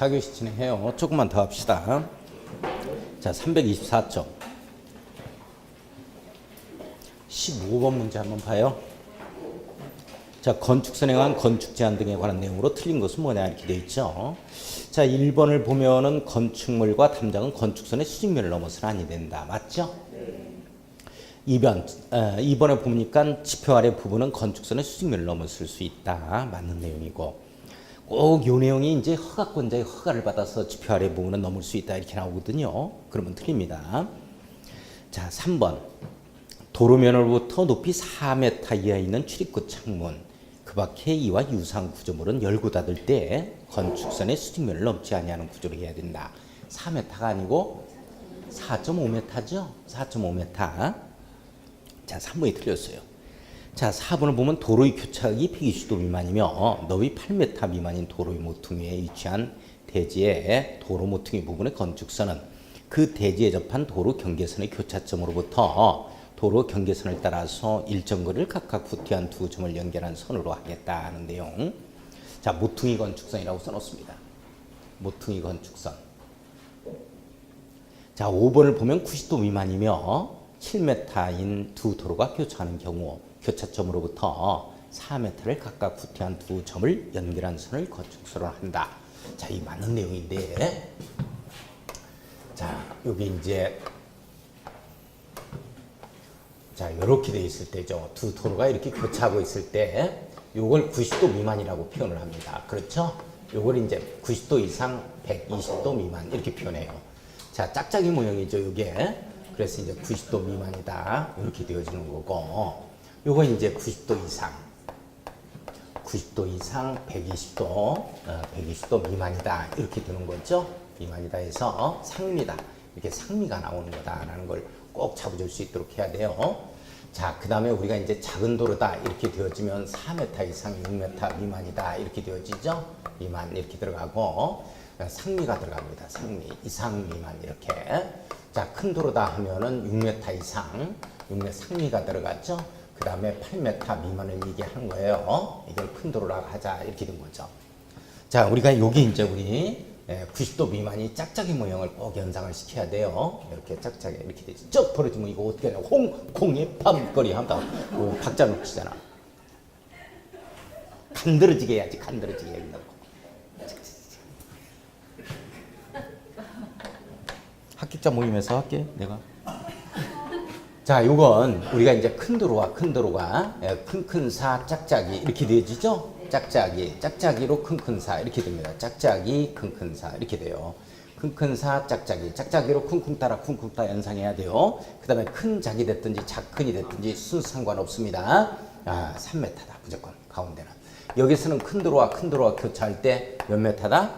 4교시 진행해요. 조금만 더 합시다. 자, 324쪽. 15번 문제 한번 봐요. 자, 건축선에 관한 건축 제한 등에 관한 내용으로 틀린 것은 뭐냐 이렇게 되어 있죠. 자, 1번을 보면은 건축물과 담장은 건축선의 수직면을 넘어서는 아니 된다. 맞죠? 2번에 보니까 지표 아래 부분은 건축선의 수직면을 넘어설 수 있다. 맞는 내용이고. 꼭 이 내용이 이제 허가권자의 허가를 받아서 지표 아래 부분은 넘을 수 있다. 이렇게 나오거든요. 그러면 틀립니다. 자, 3번. 도로면으로부터 높이 4m 이하에 있는 출입구 창문. 그 밖에 이와 유사한 구조물은 열고 닫을 때 건축선의 수직면을 넘지 아니하는 구조로 해야 된다. 4m가 아니고 4.5m죠. 4.5m. 자, 3번이 틀렸어요. 자, 4번을 보면 도로의 교차각이 120도 미만이며 너비 8m 미만인 도로의 모퉁이에 위치한 대지의 도로 모퉁이 부분의 건축선은 그 대지에 접한 도로 경계선의 교차점으로부터 도로 경계선을 따라서 일정 거리를 각각 후퇴한 두 점을 연결한 선으로 하겠다는 내용. 자, 모퉁이 건축선이라고 써놓습니다. 모퉁이 건축선. 자, 5번을 보면 90도 미만이며 7m인 두 도로가 교차하는 경우 교차점으로부터 4m를 각각 후퇴한 두 점을 연결한 선을 건축선으로 한다. 자, 이 맞는 내용인데, 자, 여기 이제 자, 이렇게 돼 있을 때죠. 두 도로가 이렇게 교차하고 있을 때 요걸 90도 미만이라고 표현을 합니다. 그렇죠? 요걸 이제 90도 이상 120도 미만 이렇게 표현해요. 자, 짝짝이 모형이죠, 이게. 그래서 이제 90도 미만이다. 이렇게 되어지는 거고. 요거 이제 90도 이상 120도 120도 미만이다. 이렇게 되는 거죠. 미만이다 해서 상미다. 이렇게 상미가 나오는 거다라는 걸 꼭 잡아줄 수 있도록 해야 돼요. 자, 그 다음에 우리가 이제 작은 도로다 이렇게 되어지면 4m 이상 6m 미만이다 이렇게 되어지죠. 미만 이렇게 들어가고 상미가 들어갑니다. 상미, 이상, 미만 이렇게. 자, 큰 도로다 하면은 6m 이상 6m 상미가 들어갔죠. 그 다음에 8m 미만을 얘기하는 거예요. 이걸 큰 도로라고 하자 이렇게 된 거죠. 자, 우리가 여기 이제 우리 90도 미만이 짝짝이 모형을 꼭 연상을 시켜야 돼요. 이렇게 짝짝이 이렇게 되지. 쩍 벌어지면 이거 어떻게 하냐. 홍콩이 밤거리 한다. 박자 놓치잖아. 간드러지게 해야지. 간드러지게 해야지. 합격자 모임에서 할게 내가. 자, 요건 우리가 이제 큰 도로가 큰 사 짝짝이 이렇게 되어지죠. 짝짝이로 큰 사 이렇게 됩니다. 짝짝이 큰 사 이렇게 돼요. 큰 사 짝짝이로 쿵쿵 따라 연상해야 돼요. 그 다음에 큰 작이 됐든지 작큰이 됐든지 순서 상관없습니다. 3m다 무조건 가운데는. 여기서는 큰 도로와 교차할 때 몇 m다?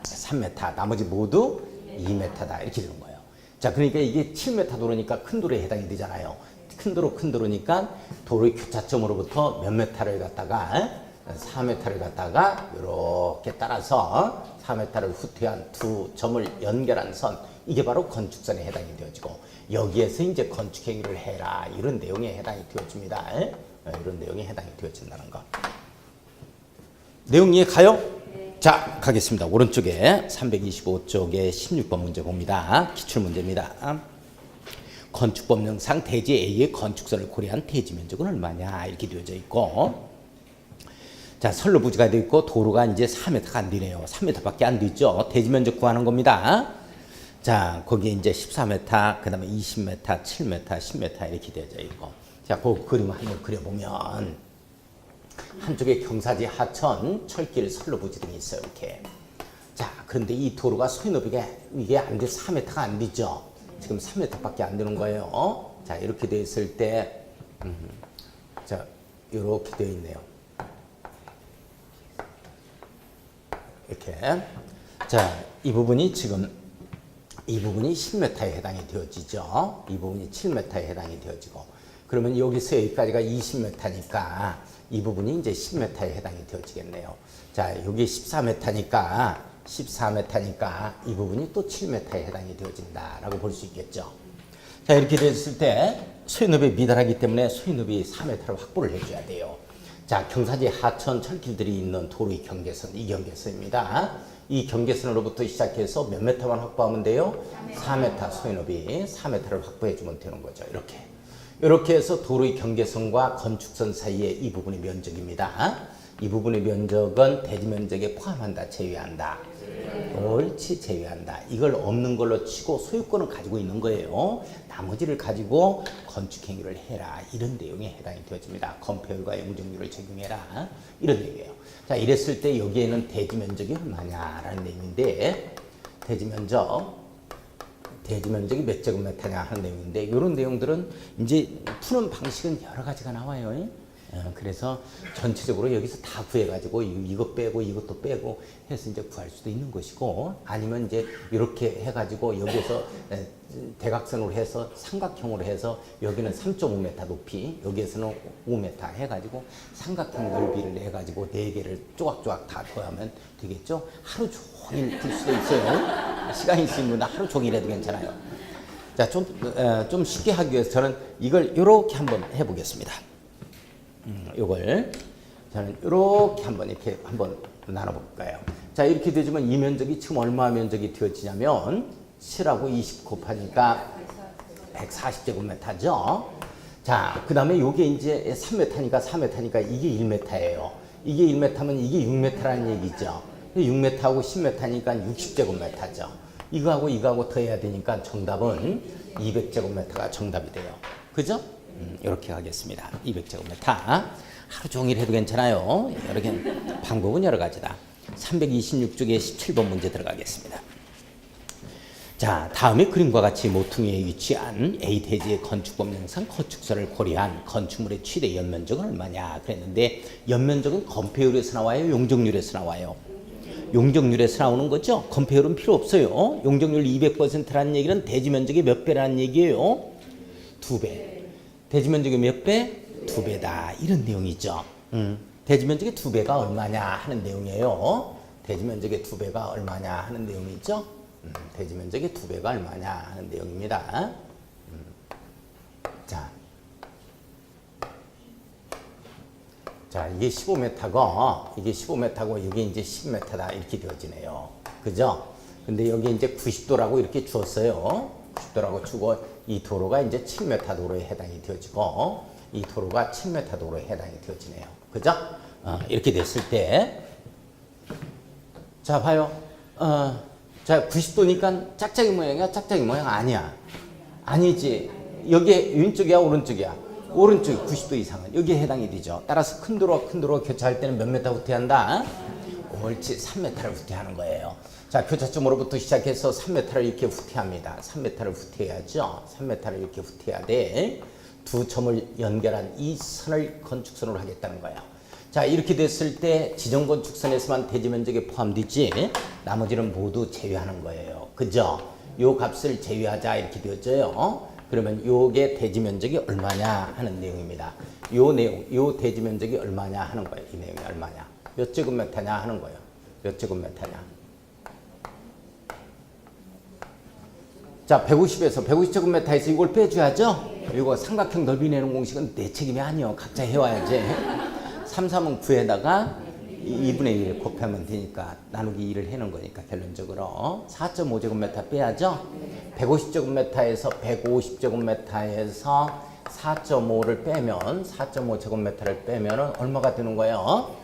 3m. 나머지 모두 2m다 이렇게 되는 거예요. 자, 그러니까 이게 7m 도로니까 큰 도로에 해당이 되잖아요. 큰 도로니까 도로의 교차점으로부터 몇 m를 갖다가 4m를 갖다가 이렇게 따라서 4m를 후퇴한 두 점을 연결한 선, 이게 바로 건축선에 해당이 되어지고 여기에서 이제 건축행위를 해라 이런 내용에 해당이 되어집니다. 이런 내용에 해당이 되어진다는 거. 내용 이해 가요? 네. 자, 가겠습니다. 오른쪽에 325쪽에 16번 문제 봅니다. 기출문제입니다. 건축법령상 대지 A의 건축선을 고려한 대지 면적은 얼마냐 이렇게 되어져 있고, 자, 선로 부지가 되어 있고 도로가 이제 4m가 안 되네요. 3m밖에 안 되죠. 대지 면적 구하는 겁니다. 자, 거기에 이제 14m, 그 다음에 20m, 7m, 10m 이렇게 되어져 있고, 자, 그 그림 한번 그려보면 한쪽에 경사지, 하천, 철길, 선로 부지 등이 있어요. 이렇게. 자, 그런데 이 도로가 소유너비가 이게 안 돼, 4m가 안 되죠. 지금 3m밖에 안 되는 거예요. 자, 이렇게 되어 있을 때, 자, 이렇게 되어 있네요. 이렇게. 자, 이 부분이 10m에 해당이 되어지죠. 이 부분이 7m에 해당이 되어지고. 그러면 여기서 여기까지가 20m니까 이 부분이 이제 10m에 해당이 되어지겠네요. 자, 여기 14m니까 이 부분이 또 7m에 해당이 되어진다라고 볼 수 있겠죠. 자, 이렇게 됐을 때 소유너비 미달하기 때문에 소유너비 4m를 확보를 해줘야 돼요. 자, 경사지 하천 철길들이 있는 도로의 경계선, 이 경계선입니다. 이 경계선으로부터 시작해서 몇 메타만 확보하면 돼요? 4m 소유너비 4m를 확보해주면 되는 거죠. 이렇게 해서 도로의 경계선과 건축선 사이의 이 부분의 면적입니다. 이 부분의 면적은 대지 면적에 포함한다, 제외한다. 옳지, 제외한다. 이걸 없는 걸로 치고 소유권을 가지고 있는 거예요. 나머지를 가지고 건축행위를 해라. 이런 내용에 해당이 되어집니다. 건폐율과 용적률을 적용해라. 이런 내용이에요. 자, 이랬을 때 여기에는 대지 면적이 얼마냐라는 내용인데, 대지 면적이 몇 제곱미터냐 하는 내용인데, 이런 내용들은 이제 푸는 방식은 여러 가지가 나와요. 그래서 전체적으로 여기서 다 구해가지고 이거 빼고 이것도 빼고 해서 이제 구할 수도 있는 것이고, 아니면 이제 이렇게 해가지고 여기서 대각선으로 해서 삼각형으로 해서 여기는 3.5m 높이, 여기에서는 5m 해가지고 삼각형 넓이를 해가지고 4개를 조각조각 다 더하면 되겠죠. 하루 종일 들 수도 있어요. 시간이 있으면 분은 하루 종일 해도 괜찮아요. 자, 좀 쉽게 하기 위해서 저는 이걸 이렇게 한번 해보겠습니다. 요걸 저는 이렇게 이렇게 한번 나눠볼까요? 자, 이렇게 되지만 이 면적이 지금 얼마 면적이 되어지냐면 7하고 20 곱하니까 140제곱미터죠. 자, 그 다음에 요게 이제 3m니까 4m니까 이게 1m예요. 이게 1m면 이게 6m라는 얘기죠. 6m하고 10m니까 60제곱미터죠. 이거하고 더해야 되니까 정답은 200제곱미터가 정답이 돼요. 그죠? 이렇게 가겠습니다. 200제곱미터. 하루 종일 해도 괜찮아요. 방법은 여러 가지다. 326쪽에 17번 문제 들어가겠습니다. 자, 다음에 그림과 같이 모퉁이에 위치한 A 대지의 건축법령상 건축설을 고려한 건축물의 최대 연면적은 얼마냐 그랬는데, 연면적은 건폐율에서 나와요? 용적률에서 나와요? 용적률에서 나오는 거죠. 건폐율은 필요 없어요. 용적률 200%라는 얘기는 대지 면적의 몇 배라는 얘기예요? 2배. 대지 면적의 몇 배? 2배다. 이런 내용이죠. 대지 면적의 2배가 얼마냐 하는 내용이에요. 대지 면적의 2배가 얼마냐 하는 내용이죠. 대지 면적의 2배가 얼마냐 하는 내용입니다. 자, 이게 15m고 이게 이제 10m다 이렇게 되어지네요. 그죠? 근데 여기 이제 90도라고 이렇게 주었어요. 90도라고 주고 이 도로가 이제 7m 도로에 해당이 되어지고 이 도로가 7m 도로에 해당이 되어지네요. 그죠? 이렇게 됐을 때, 자, 봐요. 자, 90도니까 짝짝이 모양이야? 짝짝이 모양 아니야. 아니지. 여기에 왼쪽이야? 오른쪽이야? 오른쪽이 90도 이상은 여기에 해당이 되죠. 따라서 큰 도로 교차할 때는 몇 메타 후퇴한다? 옳지, 3m를 후퇴하는 거예요. 자, 교차점으로부터 시작해서 3m를 이렇게 후퇴합니다. 3m를 후퇴해야죠. 3m를 이렇게 후퇴해야 돼. 두 점을 연결한 이 선을 건축선으로 하겠다는 거예요. 자, 이렇게 됐을 때 지정건축선에서만 대지 면적에 포함되지 나머지는 모두 제외하는 거예요. 그죠? 요 값을 제외하자 이렇게 되어져요. 그러면 요게 대지 면적이 얼마냐 하는 내용입니다. 요 내용, 요 대지 면적이 얼마냐 하는 거예요. 이 내용이 얼마냐. 몇 제곱미터냐 하는 거예요. 몇 제곱미터냐. 자, 150제곱미터에서 이걸 빼줘야죠. 이거 삼각형 넓이 내는 공식은 내 책임이 아니요. 각자 해와야지. 3, 3은 9에다가 2분의 1 곱하면 되니까 나누기 2를 해놓은 거니까 결론적으로 4.5제곱미터 빼야죠. 150제곱미터에서 150제곱미터에서 4.5를 빼면 4.5제곱미터를 빼면 얼마가 되는 거예요?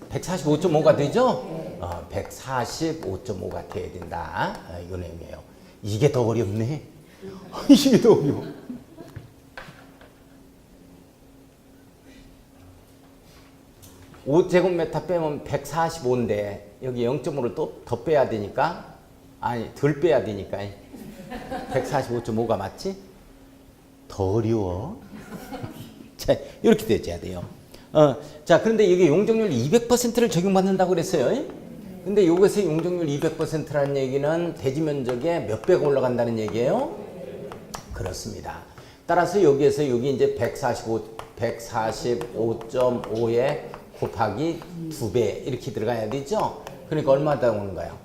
145.5가 되죠? 145.5가 돼야 된다. 이 내용이에요. 이게 더 어렵네. 이게 더 어려워. (5제곱미터) 빼면 145인데 여기 0.5를 또 더 빼야 되니까, 아니 덜 빼야 되니까 145.5가 맞지? 더 어려워. 자, 이렇게 되어야 돼요. 자, 그런데 여기 용적률 200%를 적용받는다고 그랬어요. 근데 이것의 용적률 200%라는 얘기는 대지 면적의 몇 배가 올라간다는 얘기예요? 그렇습니다. 따라서 여기에서 여기 이제 145.5에 곱하기 2배 이렇게 들어가야 되죠? 그러니까 얼마 더 오는 거예요?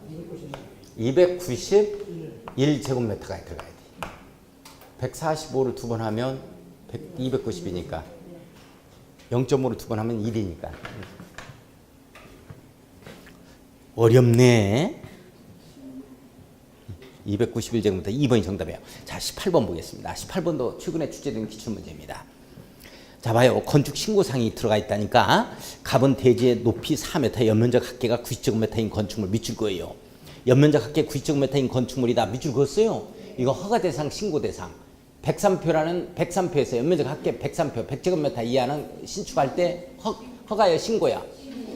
291제곱미터가 들어가야 돼. 145를 2번 하면 290이니까 0.5를 두 번 하면 1이니까 어렵네. 291제곱미터 2번이 정답이에요. 자, 18번 보겠습니다. 18번도 최근에 출제된 기출문제입니다. 자, 봐요. 건축 신고사항이 들어가 있다니까 갑은 대지의 높이 4m, 연면적 합계가 90제곱미터인 건축물 밑줄 거예요. 연면적 합계 90제곱미터인 건축물이다. 밑줄 그었어요. 이거 허가 대상, 신고 대상. 103표라는 103표에서 연면적 합계 103표, 100제곱미터 이하는 신축할 때 허가야, 신고야.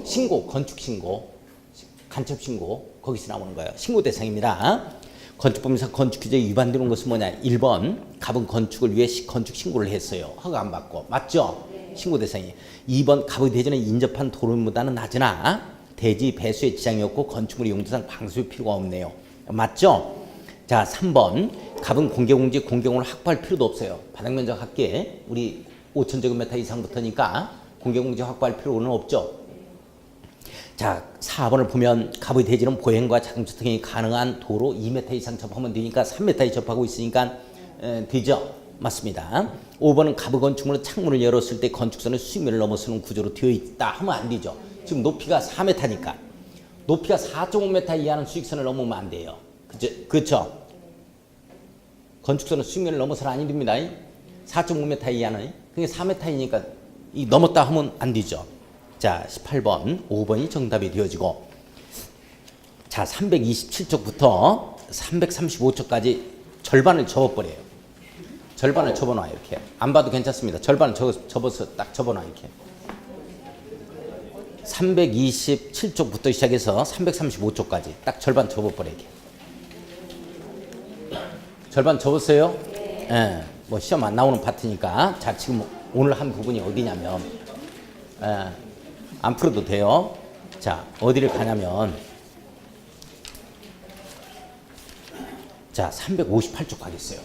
신고, 건축 신고, 간첩 신고, 거기서 나오는 거예요. 신고 대상입니다. 건축법인상 건축규제에 위반되는 것은 뭐냐? 1번 갑은 건축을 위해 건축 신고를 했어요. 허가 안 받고. 맞죠? 신고 대상이. 2번 갑의 대지는 인접한 도로보다는 낮으나 대지 배수에 지장이 없고 건축물의 용도상 방수의 필요가 없네요. 맞죠? 자, 3번 갑은 공개공지 공개공을 확보할 필요도 없어요. 바닥면적 합계 우리 5,000제곱미터 이상부터니까 공개공지 확보할 필요는 없죠. 자, 4번을 보면 갑의 대지는 보행과 자동차 통행이 가능한 도로 2m 이상 접하면 되니까 3m에 접하고 있으니까 되죠? 맞습니다. 5번은 갑의 건축물은 창문을 열었을 때 건축선을 수직면을 넘어서는 구조로 되어 있다 하면 안 되죠. 지금 높이가 4m니까 높이가 4.5m 이하는 수직선을 넘으면 안 돼요. 그렇죠? 건축선은 수직면을 넘어서는 아니 됩니다. 4.5m 이하는. 그게 4m이니까 넘었다 하면 안 되죠. 자, 18번, 5번이 정답이 되어지고, 자, 327쪽부터 335쪽까지 절반을 접어버려요. 절반을 접어놔요, 이렇게. 안 봐도 괜찮습니다. 절반을 접어서 딱 접어놔, 이렇게. 327쪽부터 시작해서 335쪽까지 딱 절반 접어버려, 이렇게. 절반 접었어요? 예, 뭐 시험 안 나오는 파트니까. 자, 지금 오늘 한 부분이 어디냐면, 안 풀어도 돼요. 자, 어디를 가냐면, 자, 358쪽 가겠어요.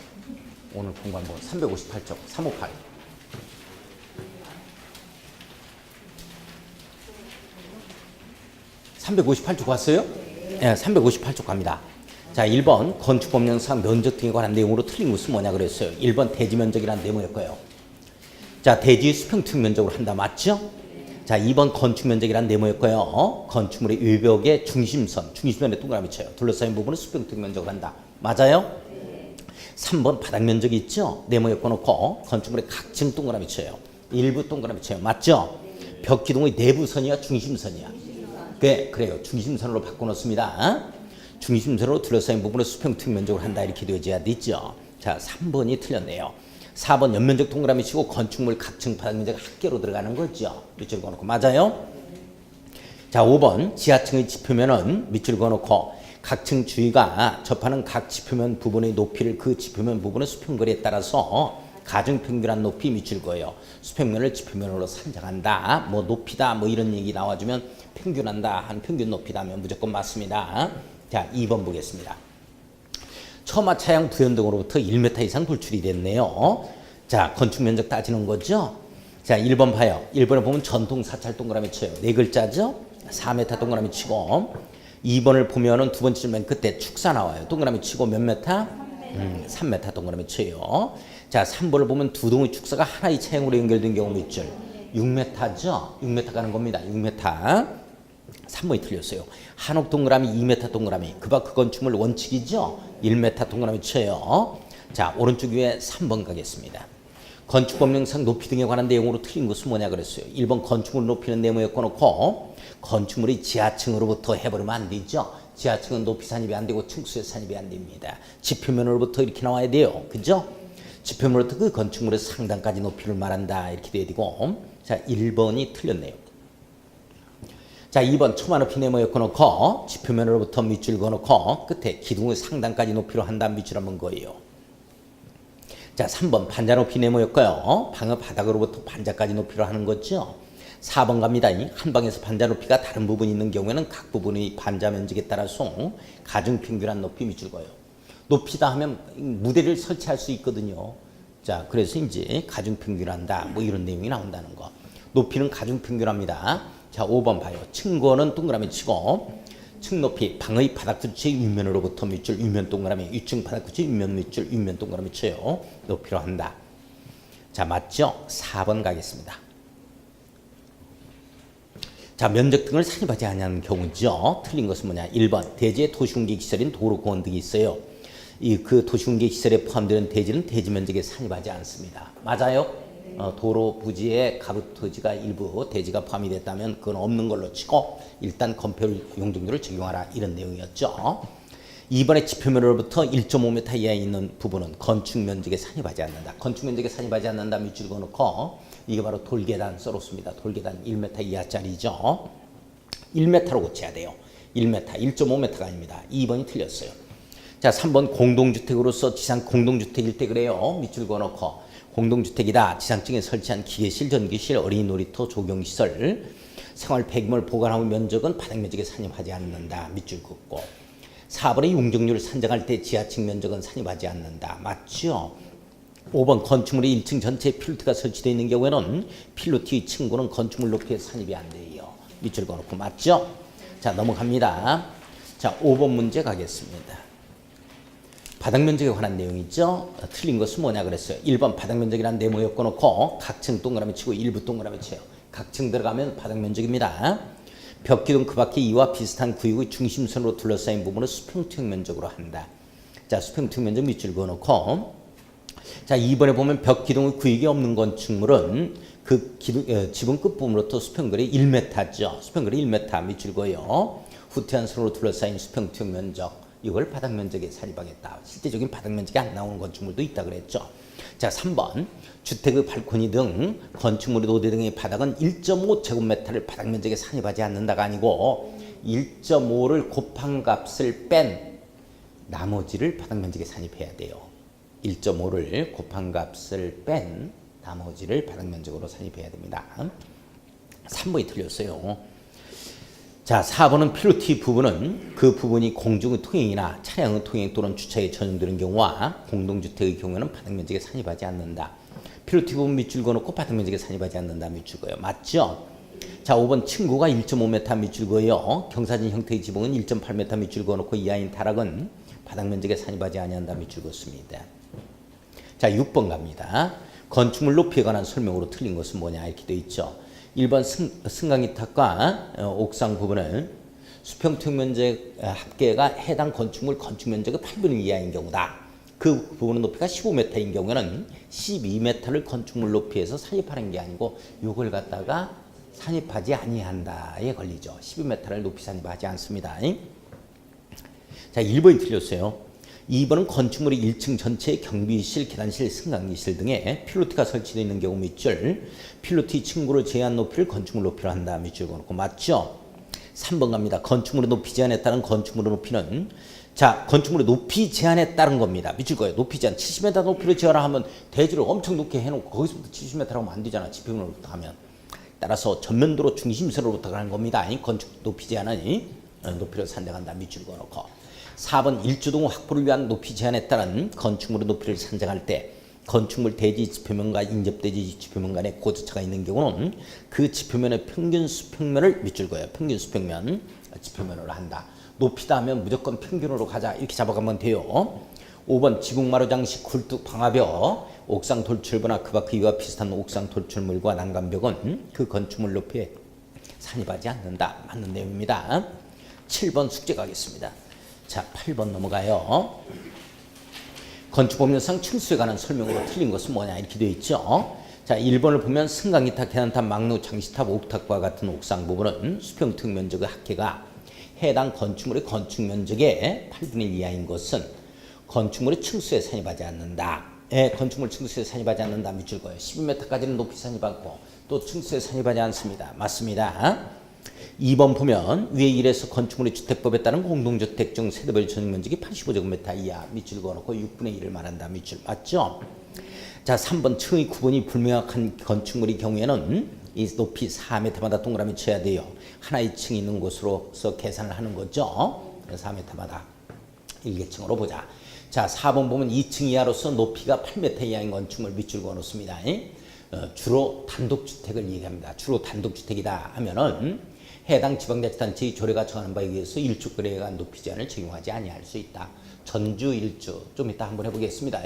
오늘 공부한 거 358쪽, 358. (358쪽) 왔어요? 네, 358쪽 갑니다. 자, 1번 건축법령상 면적 등에 관한 내용으로 틀린 것은 뭐냐 그랬어요. 1번 대지 면적이라는 내용이었고요. 자, 대지 수평특 면적으로 한다. 맞죠? 자, 2번 건축 면적이라는 네모였고요. 건축물의 외벽의 중심면에 동그라미 쳐요. 둘러싸인 부분은 수평특 면적을 한다. 맞아요? 3번 바닥 면적이 있죠? 네모에 꺼놓고 건축물의 각층 동그라미 쳐요. 일부 동그라미 쳐요. 맞죠? 벽 기둥의 내부선이야, 중심선이야? 그래요. 중심선으로 바꿔놓습니다. 중심선으로 둘러싸인 부분은 수평특 면적을 한다. 이렇게 되어져야 되죠. 자, 3번이 틀렸네요. 4번 연면적 동그라미 치고 건축물 각층 바닥 면적 합계로 들어가는 거죠. 밑줄 그어놓고. 맞아요? 자, 5번 지하층의 지표면은 밑줄 그어놓고 각층 주위가 접하는 각 지표면 부분의 높이를 그 지표면 부분의 수평거리에 따라서 가중평균한 높이 밑줄 그어요. 수평면을 지표면으로 산정한다. 뭐 높이다 뭐 이런 얘기 나와주면 평균한다 한 평균 높이다 하면 무조건 맞습니다. 자, 2번 보겠습니다. 처마 차양 부연 등으로부터 1m 이상 돌출이 됐네요. 자, 건축 면적 따지는 거죠. 자, 1번 봐요. 1번에 보면 전통 사찰 동그라미 쳐요. 네 글자죠. 4m 동그라미 치고 2번을 보면은 두 번째 맨 끝에 축사 나와요. 동그라미 치고 몇 메타? 3m 동그라미 쳐요. 자, 3번을 보면 두 동의 축사가 하나의 차양으로 연결된 경우 몇 줄? 6m죠. 6m 가는 겁니다. 6m. 3번이 틀렸어요. 한옥 동그라미 2m 동그라미. 그 건축물 원칙이죠. 1m 동그라미 쳐요. 자, 오른쪽 위에 3번 가겠습니다. 건축법령상 높이 등에 관한 내용으로 틀린 것은 뭐냐 그랬어요. 1번 건축물 높이는 네모였고 놓고 건축물이 지하층으로부터 해버리면 안 되죠. 지하층은 높이 산입이 안 되고 층수의 산입이 안 됩니다. 지표면으로부터 이렇게 나와야 돼요. 그죠? 지표면으로부터 그 건축물의 상단까지 높이를 말한다. 이렇게 돼야 되고. 자, 1번이 틀렸네요. 자, 2번 초마 높이 네모였고 놓고 지표면으로부터 밑줄 그어놓고 끝에 기둥의 상단까지 높이로 한다. 밑줄 한번 거예요. 자, 3번 반자 높이 네모였고요. 방의 바닥으로부터 반자까지 높이로 하는 거죠. 4번 갑니다. 한 방에서 반자 높이가 다른 부분이 있는 경우에는 각 부분의 반자 면적에 따라서 가중평균한 높이 밑줄 거예요. 높이다 하면 무대를 설치할 수 있거든요. 자, 그래서 이제 가중평균한다. 뭐 이런 내용이 나온다는 거. 높이는 가중평균합니다. 자, 5번 봐요. 층고는 동그라미 치고 층 높이 방의 바닥 구치의 윗면으로부터 밑줄 윗면 동그라미 위층 바닥 구치 윗면 밑줄 윗면 동그라미 쳐요. 높이로 한다. 자, 맞죠? 4번 가겠습니다. 자, 면적 등을 산입하지 않는 경우죠. 틀린 것은 뭐냐? 1번 대지의 도시공계 시설인 도로, 공원 등이 있어요. 그 도시공계 시설에 포함되는 대지는 대지 면적에 산입하지 않습니다. 맞아요? 도로 부지에 가로토지가 일부 대지가 포함이 됐다면 그건 없는 걸로 치고 일단 건폐율 용적률을 적용하라, 이런 내용이었죠. 2번의 지표면으로부터 1.5m 이하에 있는 부분은 건축 면적에 산입하지 않는다. 건축 면적에 산입하지 않는다 밑줄 그어놓고 이게 바로 돌계단 써놓습니다. 돌계단 1m 이하짜리죠. 1m로 고쳐야 돼요. 1m, 1.5m가 아닙니다. 2번이 틀렸어요. 자, 3번 공동주택으로서 지상 공동주택일 때 그래요. 밑줄 그어놓고 공동주택이다. 지상층에 설치한 기계실, 전기실, 어린이 놀이터, 조경시설, 생활 폐기물 보관하고 면적은 바닥면적에 산입하지 않는다. 밑줄 긋고 4번의 용적률을 산정할 때 지하층 면적은 산입하지 않는다. 맞죠? 5번 건축물의 1층 전체에 필로티가 설치되어 있는 경우에는 필로티 층고는 건축물 높이에 산입이 안 돼요. 밑줄 그어놓고 맞죠? 자, 넘어갑니다. 자, 5번 문제 가겠습니다. 바닥면적에 관한 내용이죠. 틀린 것은 뭐냐 그랬어요. 1번 바닥면적이라는 네모 엮어놓고 각층 동그라미 치고 일부 동그라미 쳐요. 각층 들어가면 바닥면적입니다. 벽 기둥 그 밖에 이와 비슷한 구역의 중심선으로 둘러싸인 부분을 수평투영 면적으로 한다. 자, 수평투영 면적 밑줄 그어놓고 자, 2번에 보면 벽 기둥의 구역이 없는 건축물은 그 기둥, 지붕 끝부분으로부터 수평거리 1m죠. 수평거리 1m 밑줄 그어요. 후퇴한 선으로 둘러싸인 수평투영 면적, 이걸 바닥면적에 산입하겠다. 실제적인 바닥면적이 안 나오는 건축물도 있다 그랬죠. 자, 3번 주택의 발코니 등 건축물의 노대 등의 바닥은 1.5제곱미터를 바닥면적에 산입하지 않는다가 아니고 1.5를 곱한 값을 뺀 나머지를 바닥면적에 산입해야 돼요. 1.5를 곱한 값을 뺀 나머지를 바닥면적으로 산입해야 됩니다. 3번이 틀렸어요. 자, 4번은 필로티 부분은 그 부분이 공중의 통행이나 차량의 통행 또는 주차에 전용되는 경우와 공동주택의 경우에는 바닥면적에 산입하지 않는다. 필로티 부분 밑줄 그어놓고 바닥면적에 산입하지 않는다 밑줄 그어요. 맞죠? 자, 5번 층고가 1.5m 밑줄 그어요. 경사진 형태의 지붕은 1.8m 밑줄 그어놓고 이하인 타락은 바닥면적에 산입하지 아니한다 밑줄 그었습니다. 자, 6번 갑니다. 건축물 높이에 관한 설명으로 틀린 것은 뭐냐 이렇게 되어 있죠. 1번 승강기탁과 옥상 부분은 수평투영 면적 합계가 해당 건축물 건축 면적의 8분의 1 이하인 경우다. 그 부분의 높이가 15m인 경우에는 12m를 건축물 높이에서 산입하는 게 아니고 이걸 갖다가 산입하지 아니한다에 걸리죠. 12m를 높이 산입하지 않습니다. 자, 1번이 틀렸어요. 2번은 건축물의 1층 전체에 경비실, 계단실, 승강기실 등에 필로티가 설치되어 있는 경우 밑줄, 필로티 층고를 제한 높이를 건축물 높이로 한다 밑줄 그어놓고 맞죠? 3번 갑니다. 건축물의 높이 제한에 따른 건축물의 높이는 자, 건축물의 높이 제한에 따른 겁니다. 밑줄 거예요. 높이 제한 70m 높이로 지어라 하면 대지를 엄청 높게 해놓고 거기서부터 70m라고 하면 안 되잖아. 지평으로부터 하면. 따라서 전면도로 중심선으로부터 가는 겁니다. 건축 높이 제한은 높이를 산정한다 밑줄 그어놓고 4번 일주동 확보를 위한 높이 제한에 따른 건축물의 높이를 산정할 때 건축물 대지 지표면과 인접대지 지표면 간에 고도차가 있는 경우는 그 지표면의 평균 수평면을 밑줄 그어요. 평균 수평면 지표면으로 한다. 높이다 하면 무조건 평균으로 가자 이렇게 잡아가면 돼요. 5번 지붕마루 장식 굴뚝 방화벽 옥상 돌출부나 그 밖의 이와 비슷한 옥상 돌출물과 난간벽은 그 건축물 높이에 산입하지 않는다. 맞는 내용입니다. 7번 숙제 가겠습니다. 자, 8번 넘어가요. 건축법률상 층수에 관한 설명으로 틀린 것은 뭐냐 이렇게 되어 있죠. 자, 1번을 보면 승강기탑, 계단탑, 막루, 장시탑, 옥탑과 같은 옥상 부분은 수평투영 면적의 합계가 해당 건축물의 건축 면적의 8분의 1 이하인 것은 건축물의 층수에 산입하지 않는다. 건축물 층수에 산입하지 않는다 밑줄 거예요. 12m까지는 높이 산입하고 또 층수에 산입하지 않습니다. 맞습니다. 2번 보면 위에 1에서 건축물의 주택법에 따른 공동주택 중 세대별 전용면적이 85제곱미터 이하 밑줄 그어놓고 6분의 1을 말한다 밑줄 맞죠? 자, 3번 층의 구분이 불명확한 건축물의 경우에는 이 높이 4m마다 동그라미 쳐야 돼요. 하나의 층이 있는 곳으로서 계산을 하는 거죠. 4m마다 일개층으로 보자. 자, 4번 보면 2층 이하로서 높이가 8m 이하인 건축물 밑줄 그어놓습니다. 주로 단독주택을 얘기합니다. 주로 단독주택이다 하면은 해당 지방자치단체의 조례가 정하는 바에 의해서 일축거래에 관한 높이 제한을 적용하지 아니할 수 있다. 전주 1주 좀 이따 한번 해보겠습니다.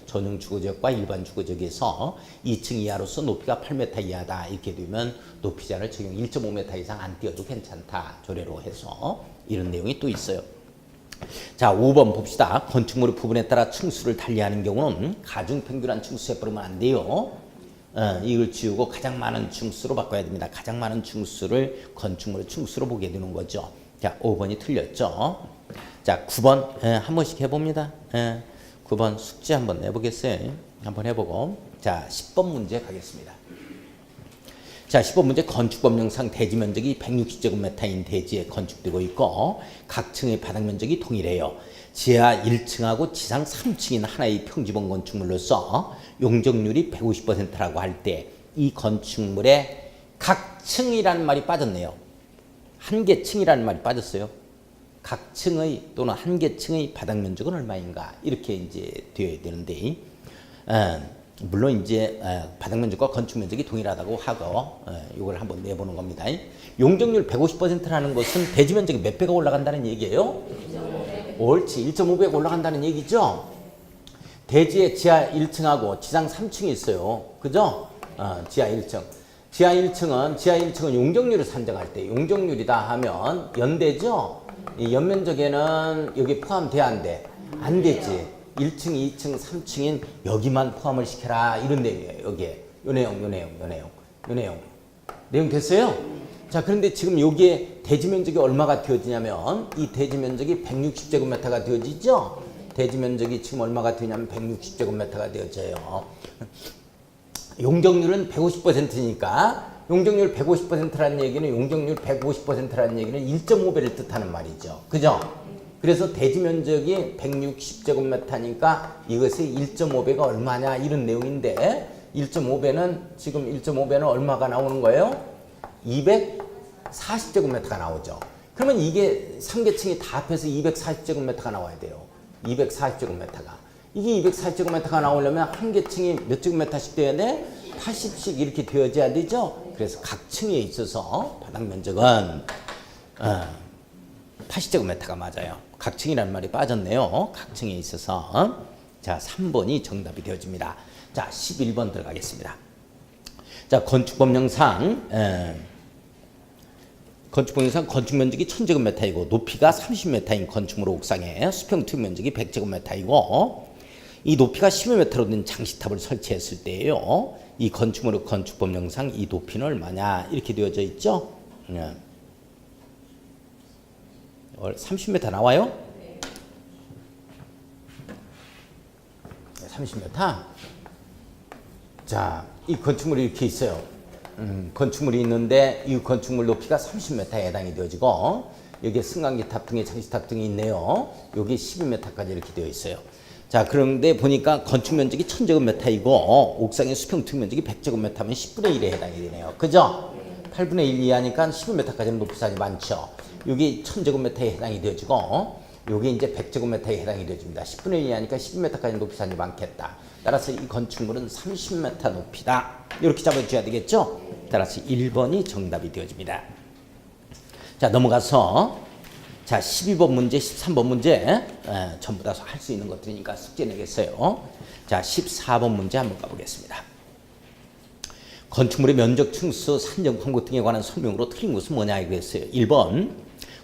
전용 주거지역과 일반 주거지역에서 2층 이하로서 높이가 8m 이하다 이렇게 되면 높이 제한을 적용 1.5m 이상 안 띄어도 괜찮다 조례로 해서 이런 내용이 또 있어요. 자, 5번 봅시다. 건축물의 부분에 따라 층수를 달리하는 경우는 가중평균한 층수 해버리면 안 돼요. 이걸 지우고 가장 많은 층수로 바꿔야 됩니다. 가장 많은 층수를 건축물의 층수로 보게 되는 거죠. 자, 5번이 틀렸죠. 자, 9번 한 번씩 해봅니다. 9번 숙제 한번 내보겠어요. 한번 해보고. 자, 10번 문제 가겠습니다. 자, 10번 문제 건축법령상 대지 면적이 160제곱미터인 대지에 건축되고 있고 각 층의 바닥 면적이 동일해요. 지하 1층하고 지상 3층인 하나의 평지본 건축물로서 용적률이 150%라고 할 때 이 건축물의 각 층이라는 말이 빠졌네요. 한 개 층이라는 말이 빠졌어요. 각 층의 또는 한 개 층의 바닥 면적은 얼마인가 이렇게 이제 되어야 되는데 물론 이제 바닥 면적과 건축 면적이 동일하다고 하고 이걸 한번 내보는 겁니다. 용적률 150%라는 것은 대지 면적이 몇 배가 올라간다는 얘기예요? 옳지, 1.5배가 올라간다는 얘기죠. 대지에 지하 1층하고 지상 3층이 있어요. 그죠? 지하 1층. 지하 1층은 용적률을 산정할 때 용적률이다 하면 연대죠. 이 연면적에는 여기 포함돼야 안 돼? 안 되지. 1층, 2층, 3층인 여기만 포함을 시켜라 이런 내용이에요. 여기에 요 내용 됐어요? 자, 그런데 지금 여기에 대지 면적이 얼마가 되어지냐면 이 대지 면적이 160제곱미터가 되어지죠. 대지 면적이 지금 얼마가 되냐면 160제곱미터가 되어져요. 용적률은 150%니까 용적률 150%라는 얘기는 용적률 150%라는 얘기는 1.5배를 뜻하는 말이죠. 그죠? 그래서 대지 면적이 160제곱미터니까 이것의 1.5배가 얼마냐 이런 내용인데 1.5배는 지금 1.5배는 얼마가 나오는 거예요? 240제곱미터가 나오죠. 그러면 이게 3개층이 다 합해서 240제곱미터가 나와야 돼요. 240제곱미터가. 이게 240제곱미터가 나오려면 한 개 층이 몇 제곱미터씩 돼야 돼? 80씩 이렇게 되어져야 되죠. 그래서 각 층에 있어서 바닥 면적은 80제곱미터가 맞아요. 각 층이라는 말이 빠졌네요. 각 층에 있어서. 자, 3번이 정답이 되어집니다. 자, 11번 들어가겠습니다. 자, 건축법령상 건축 면적이 1000제곱미터이고 높이가 30m인 건축물 옥상에 수평 투입 면적이 100제곱미터이고 이 높이가 10m로 된 장식탑을 설치했을 때예요. 이 건축물의 건축법령상 이 높이는 얼마냐 이렇게 되어져 있죠. 30m 나와요? 30m? 자, 이 건축물이 이렇게 있어요. 건축물이 있는데 이 건축물 높이가 30m에 해당이 되어지고 여기에 승강기탑 등의 장식탑 등이 있네요. 여기 12m까지 이렇게 되어 있어요. 자, 그런데 보니까 건축 면적이 1000제곱미터이고 옥상의 수평 투입 면적이 100제곱미터면 10분의 1에 해당이 되네요. 그죠? 8분의 1 이하니까 15m까지는 높이 산이 많죠. 여기 1000제곱미터에 해당이 되어지고 여기 이제 100제곱미터에 해당이 되어집니다. 10분의 1 이하니까 12m까지는 높이 산이 많겠다. 따라서 이 건축물은 30m 높이다. 이렇게 잡아줘야 되겠죠? 따라서 1번이 정답이 되어집니다. 자, 넘어가서 자, 12번 문제, 13번 문제 전부 다 할 수 있는 것들이니까 숙제 내겠어요. 자, 14번 문제 한번 가보겠습니다. 건축물의 면적, 층수, 산정, 광고 등에 관한 설명으로 틀린 것은 뭐냐 이거였어요. 1번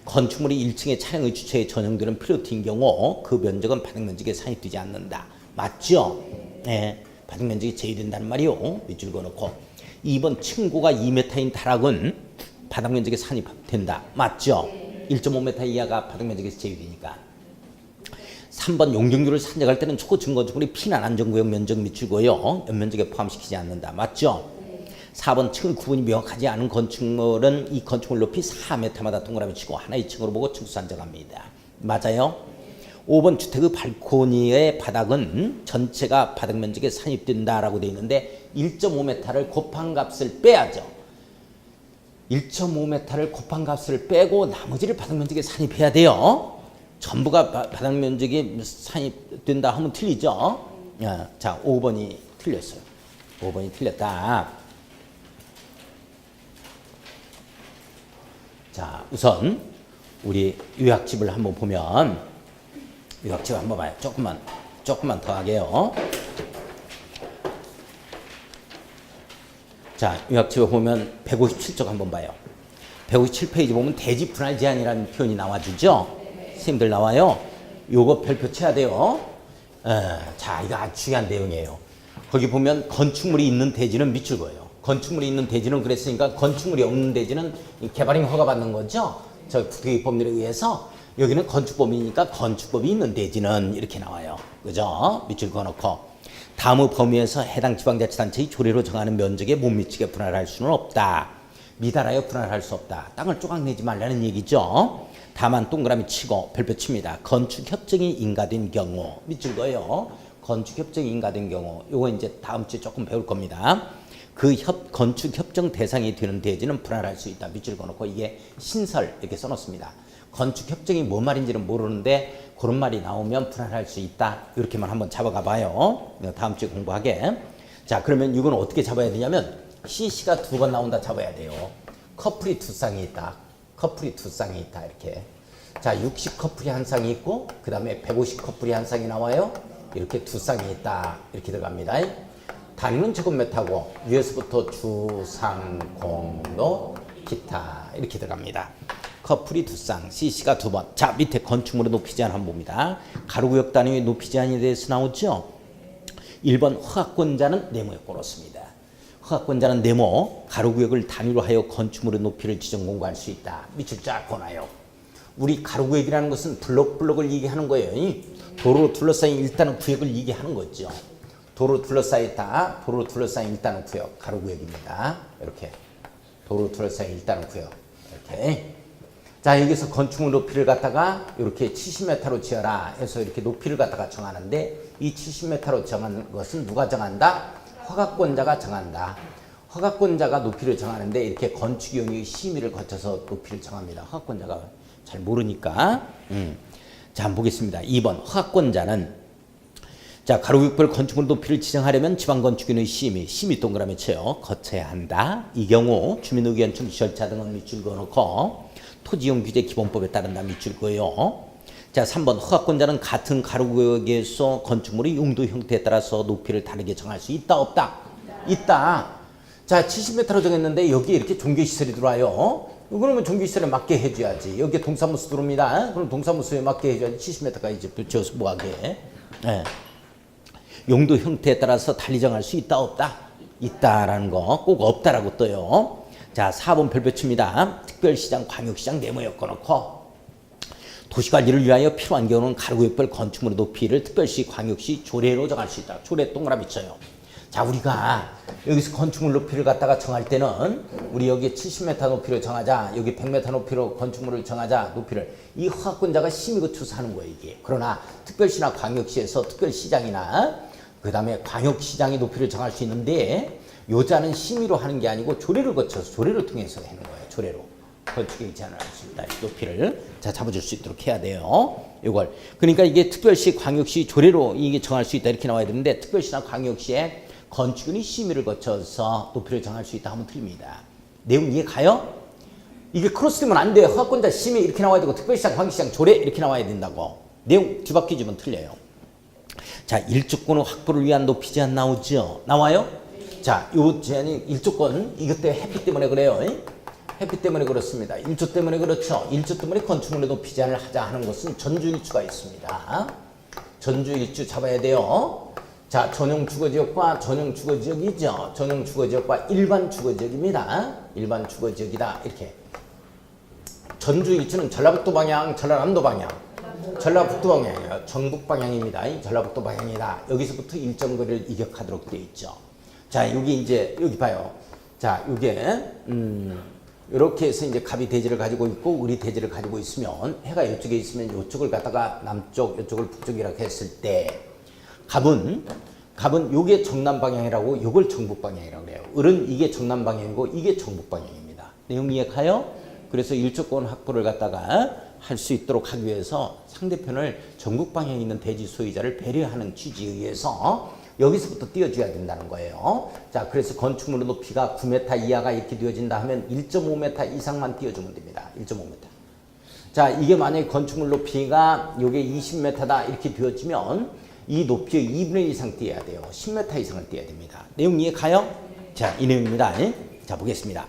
건축물이 1층에 차량의 주차에 전용되는 필요트인 경우 그 면적은 바닥 면적에 산입되지 않는다. 맞죠? 네, 바닥 면적이 제외된다는 말이요. 밑줄 그어놓고. 2번 층고가 2m인 다락은 바닥 면적에 산입된다. 맞죠? 1.5m 이하가 바닥 면적에서 제외되니까. 3번 용적률을 산정할 때는 초고층 건축물이 피난 안전구역 면적 밑줄고요. 연면적에 포함시키지 않는다. 맞죠? 4번 층 구분이 명확하지 않은 건축물은 이 건축물 높이 4m마다 동그라미 치고 하나의 층으로 보고 층수 산정합니다. 맞아요? 5번 주택의 발코니의 바닥은 전체가 바닥 면적에 산입된다라고 되어 있는데 1.5m를 곱한 값을 빼야죠. 1.5m를 곱한 값을 빼고 나머지를 바닥 면적에 산입해야 돼요. 전부가 바닥 면적에 산입된다 하면 틀리죠. 자, 5번이 틀렸어요. 5번이 틀렸다. 자, 우선 우리 요약집을 한번 보면 유학집 한번 봐요. 조금만 더 하게요. 자, 유학집에 보면 157쪽 한번 봐요. 157페이지 보면 대지 분할 제한이라는 표현이 나와주죠. 선생님들 나와요. 요거 별표 쳐야 돼요. 자, 이거 아주 중요한 내용이에요. 거기 보면 건축물이 있는 대지는 밑줄 거예요. 건축물이 있는 대지는 그랬으니까 건축물이 없는 대지는 개발행 허가받는 거죠. 저 국토기법률에 의해서 여기는 건축법이니까 건축법이 있는 대지는 이렇게 나와요. 그죠? 밑줄 그어놓고 다음의 범위에서 해당 지방자치단체의 조례로 정하는 면적에 못 미치게 분할할 수는 없다. 미달하여 분할할 수 없다. 땅을 쪼각내지 말라는 얘기죠. 다만 동그라미 치고 별표 칩니다. 건축협정이 인가된 경우 밑줄 거예요. 건축협정이 인가된 경우 요거 이제 다음 주에 조금 배울 겁니다. 그 건축협정 대상이 되는 대지는 분할할 수 있다. 밑줄 그어놓고 이게 신설 이렇게 써놓습니다. 건축협정이 뭔 말인지는 모르는데 그런 말이 나오면 분할할 수 있다. 이렇게만 한번 잡아가 봐요. 다음 주에 공부하게. 자, 그러면 이건 어떻게 잡아야 되냐면 CC가 2번 나온다 잡아야 돼요. 커플이 2쌍이 있다. 커플이 2쌍이 있다. 이렇게. 자, 60 커플이 한 쌍이 있고 그 다음에 150 커플이 한 쌍이 나와요. 이렇게 2쌍이 있다. 이렇게 들어갑니다. 단위는 제곱미터고 위에서부터 주, 상, 공, 노, 기타 이렇게 들어갑니다. 커플이 2쌍, CC가 2번. 자, 밑에 건축물의 높이 제한 한번 봅니다. 가로구역 단위의 높이 제한에 대해서 나오죠. 1번 허가권자는 네모에 걸었습니다. 허가권자는 네모, 가로구역을 단위로 하여 건축물의 높이를 지정 공고할 수 있다. 밑줄 쫙 그어놔요. 우리 가로구역이라는 것은 블록을 얘기하는 거예요. 도로로 둘러싸인 일단은 구역을 얘기하는 거죠. 도로 둘러싸였다. 도로 둘러싸인 일단은 구역, 가로구역입니다. 이렇게 도로 둘러싸인 일단은 구역. 이렇게. 자, 여기서 건축물 높이를 갖다가 이렇게 70m로 지어라 해서 이렇게 높이를 갖다가 정하는데 이 70m로 정한 것은 누가 정한다? 허가권자가 정한다. 허가권자가 높이를 정하는데 이렇게 건축위원회의 심의를 거쳐서 높이를 정합니다. 허가권자가 잘 모르니까. 자, 한번 보겠습니다. 2번 허가권자는 자, 가로구역별 건축물 높이를 지정하려면 지방건축위원회 심의 동그라미 쳐요. 거쳐야 한다. 이 경우 주민의견 청취 절차 등은 밑줄 그어놓고 토지용 규제 기본법에 따른다 밑줄 그어요. 자, 3번 허가권자는 같은 가로구역에서 건축물의 용도 형태에 따라서 높이를 다르게 정할 수 있다 없다? 있다. 자, 70m로 정했는데 여기에 이렇게 종교시설이 들어와요. 그러면 종교시설에 맞게 해줘야지. 여기에 동사무소 들어옵니다. 그럼 동사무소에 맞게 해줘야지. 70m까지 지어서 뭐하게. 네. 용도 형태에 따라서 달리 정할 수 있다 없다? 있다라는 거 꼭 없다라고 떠요. 자, 4번 별표 칩니다. 특별시장, 광역시장 네모에 엮어놓고 도시관리를 위하여 필요한 경우는 가로구역별 건축물의 높이를 특별시, 광역시 조례로 정할 수 있다. 조례 동그라미 쳐요. 자, 우리가 여기서 건축물 높이를 갖다가 정할 때는 우리 여기 70m 높이로 정하자. 여기 100m 높이로 건축물을 정하자. 높이를. 이 허가권자가 심의 거쳐서 하는 거예요, 이게. 그러나 특별시나 광역시에서 특별시장이나 그 다음에 광역시장의 높이를 정할 수 있는데 요자는 심의로 하는 게 아니고 조례를 거쳐서 조례를 통해서 하는 거예요. 조례로. 건축의 제한을 할 수 있다. 높이를. 자, 잡아줄 수 있도록 해야 돼요. 이걸. 그러니까 이게 특별시, 광역시 조례로 이게 정할 수 있다. 이렇게 나와야 되는데 특별시나 광역시에 건축원이 심의를 거쳐서 높이를 정할 수 있다 하면 틀립니다. 내용 이해 가요? 이게 크로스되면 안 돼요. 허가권자 심의 이렇게 나와야 되고 특별시장, 광역시장 조례 이렇게 나와야 된다고. 내용 뒤바뀌지면 틀려요. 자, 일조권 확보를 위한 높이 제한 나오죠? 나와요? 자, 요 제한이 일조권, 이것 때문에 햇빛 때문에 그래요. 햇빛 때문에 그렇습니다. 일조 때문에 그렇죠. 일조 때문에 건축물의 높이 제한을 하자 하는 것은 전주일주가 있습니다. 전주일주 잡아야 돼요. 자, 전용 주거지역과 전용 주거지역이죠. 전용 주거지역과 일반 주거지역입니다. 일반 주거지역이다. 이렇게. 전주일주는 전라북도 방향, 전라남도 방향. 전라북도 방향이에요. 전북 방향입니다. 전라북도 방향이다. 여기서부터 일정 거리를 이격하도록 되어 있죠. 자, 여기 이제 여기 봐요. 자, 이게 이렇게 해서 이제 갑이 대지를 가지고 있고 을이 대지를 가지고 있으면 해가 이쪽에 있으면 이쪽을 갖다가 남쪽, 이쪽을 북쪽이라고 했을 때 갑은 요게 정남 방향이라고 요걸 정북 방향이라고 해요. 을은 이게 정남 방향이고 이게 정북 방향입니다. 내용 이해 가요? 그래서 일조권 확보를 갖다가 할 수 있도록 하기 위해서 상대편을 전국 방향에 있는 대지 소유자를 배려하는 취지에 의해서 여기서부터 띄워줘야 된다는 거예요. 자, 그래서 건축물의 높이가 9m 이하가 이렇게 띄워진다 하면 1.5m 이상만 띄워주면 됩니다. 1.5m. 자, 이게 만약에 건축물 높이가 요게 20m다 이렇게 되어지면 이 높이의 2분의 1 이상 띄어야 돼요. 10m 이상을 띄어야 됩니다. 내용 이해 가요? 자, 이 내용입니다. 자, 보겠습니다.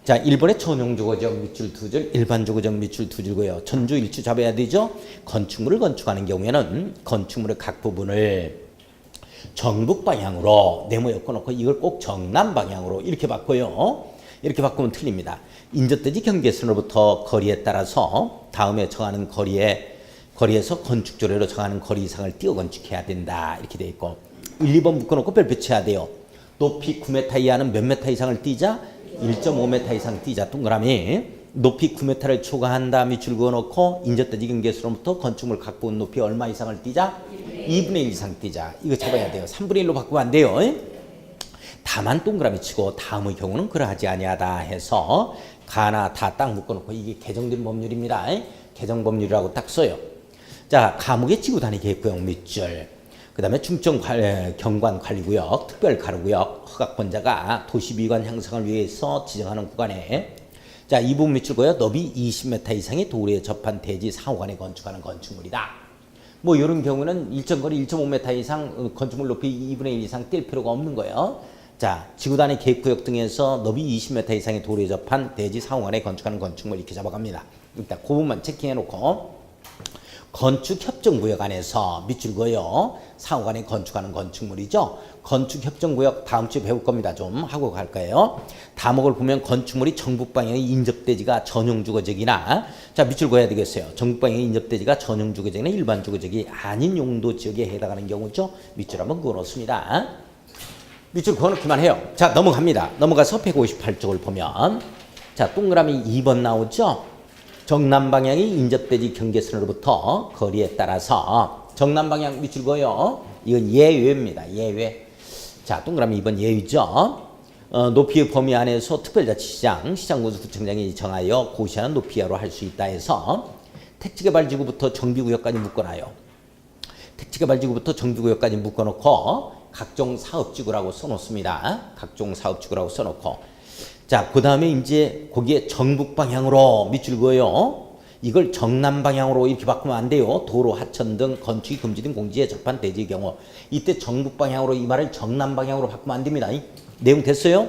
자, 1번에 전용주거적 밑줄 2줄, 일반주거적 밑줄 2줄고요. 전주 1주 잡아야 되죠? 건축물을 건축하는 경우에는 건축물의 각 부분을 정북 방향으로 네모 엮어놓고 이걸 꼭 정남 방향으로 이렇게 바꿔요. 이렇게 바꾸면 틀립니다. 인접대지 경계선으로부터 거리에 따라서 다음에 정하는 거리에서 건축조례로 정하는 거리 이상을 띄어 건축해야 된다. 이렇게 돼 있고 1, 2번 묶어놓고 별표 쳐야 돼요. 높이 9m 이하는 몇 m 이상을 띄자? 1.5m 이상 띄자. 동그라미. 높이 9m를 초과한 다음에 밑줄 그어놓고 인접대지 경계선으로부터 건축물 각 부분 높이 얼마 이상을 띄자? 2분의 1 이상 띄자. 이거 잡아야 돼요. 3분의 1로 바꾸면 안 돼요. 다만 동그라미 치고 다음의 경우는 그러하지 아니하다 해서 가나 다 딱 묶어놓고 이게 개정된 법률입니다. 개정 법률이라고 딱 써요. 자, 감옥의 지구단위 계획구역 밑줄, 그 다음에 중점 경관 관리구역, 특별 가로구역, 허가권자가 도시미관 형성을 위해서 지정하는 구간에 자, 이 부분 밑줄고요. 너비 20m 이상의 도로에 접한 대지 상호간에 건축하는 건축물이다. 뭐 이런 경우는 일정 거리 1.5m 이상 건축물 높이 2분의 1 이상 뗄 필요가 없는 거예요. 자, 지구단위 계획구역 등에서 너비 20m 이상의 도로에 접한 대지 상호간에 건축하는 건축물 이렇게 잡아갑니다. 일단 그 부분만 체킹해놓고 건축협정구역 안에서 밑줄 그어요. 상호간에 건축하는 건축물이죠. 건축협정구역 다음 주에 배울 겁니다. 좀 하고 갈 거예요. 다목을 보면 건축물이 정북방향의 인접대지가 전용주거지역이나 자, 밑줄 그어야 되겠어요. 정북방향의 인접대지가 전용주거지역이나 일반주거지역이 아닌 용도지역에 해당하는 경우죠. 밑줄 한번 그어놓습니다. 밑줄 그어놓기만 해요. 자, 넘어갑니다. 넘어가서 158쪽을 보면 자, 동그라미 2번 나오죠. 정남방향이 인접대지 경계선으로부터 거리에 따라서 정남방향 밑줄 그어요. 이건 예외입니다. 예외. 자, 동그라미 2번 예외죠. 높이의 범위 안에서 특별자치시장, 시장군수구청장이 정하여 고시하는 높이 이하로 할 수 있다 해서 택지개발지구부터 정비구역까지 묶어놔요. 택지개발지구부터 정비구역까지 묶어놓고 각종 사업지구라고 써놓습니다. 각종 사업지구라고 써놓고 자, 그 다음에 이제 거기에 정북방향으로 밑줄 그어요. 이걸 정남방향으로 이렇게 바꾸면 안 돼요. 도로, 하천 등 건축이 금지된 공지에 접한 대지의 경우 이때 정북방향으로 이 말을 정남방향으로 바꾸면 안 됩니다. 내용 됐어요?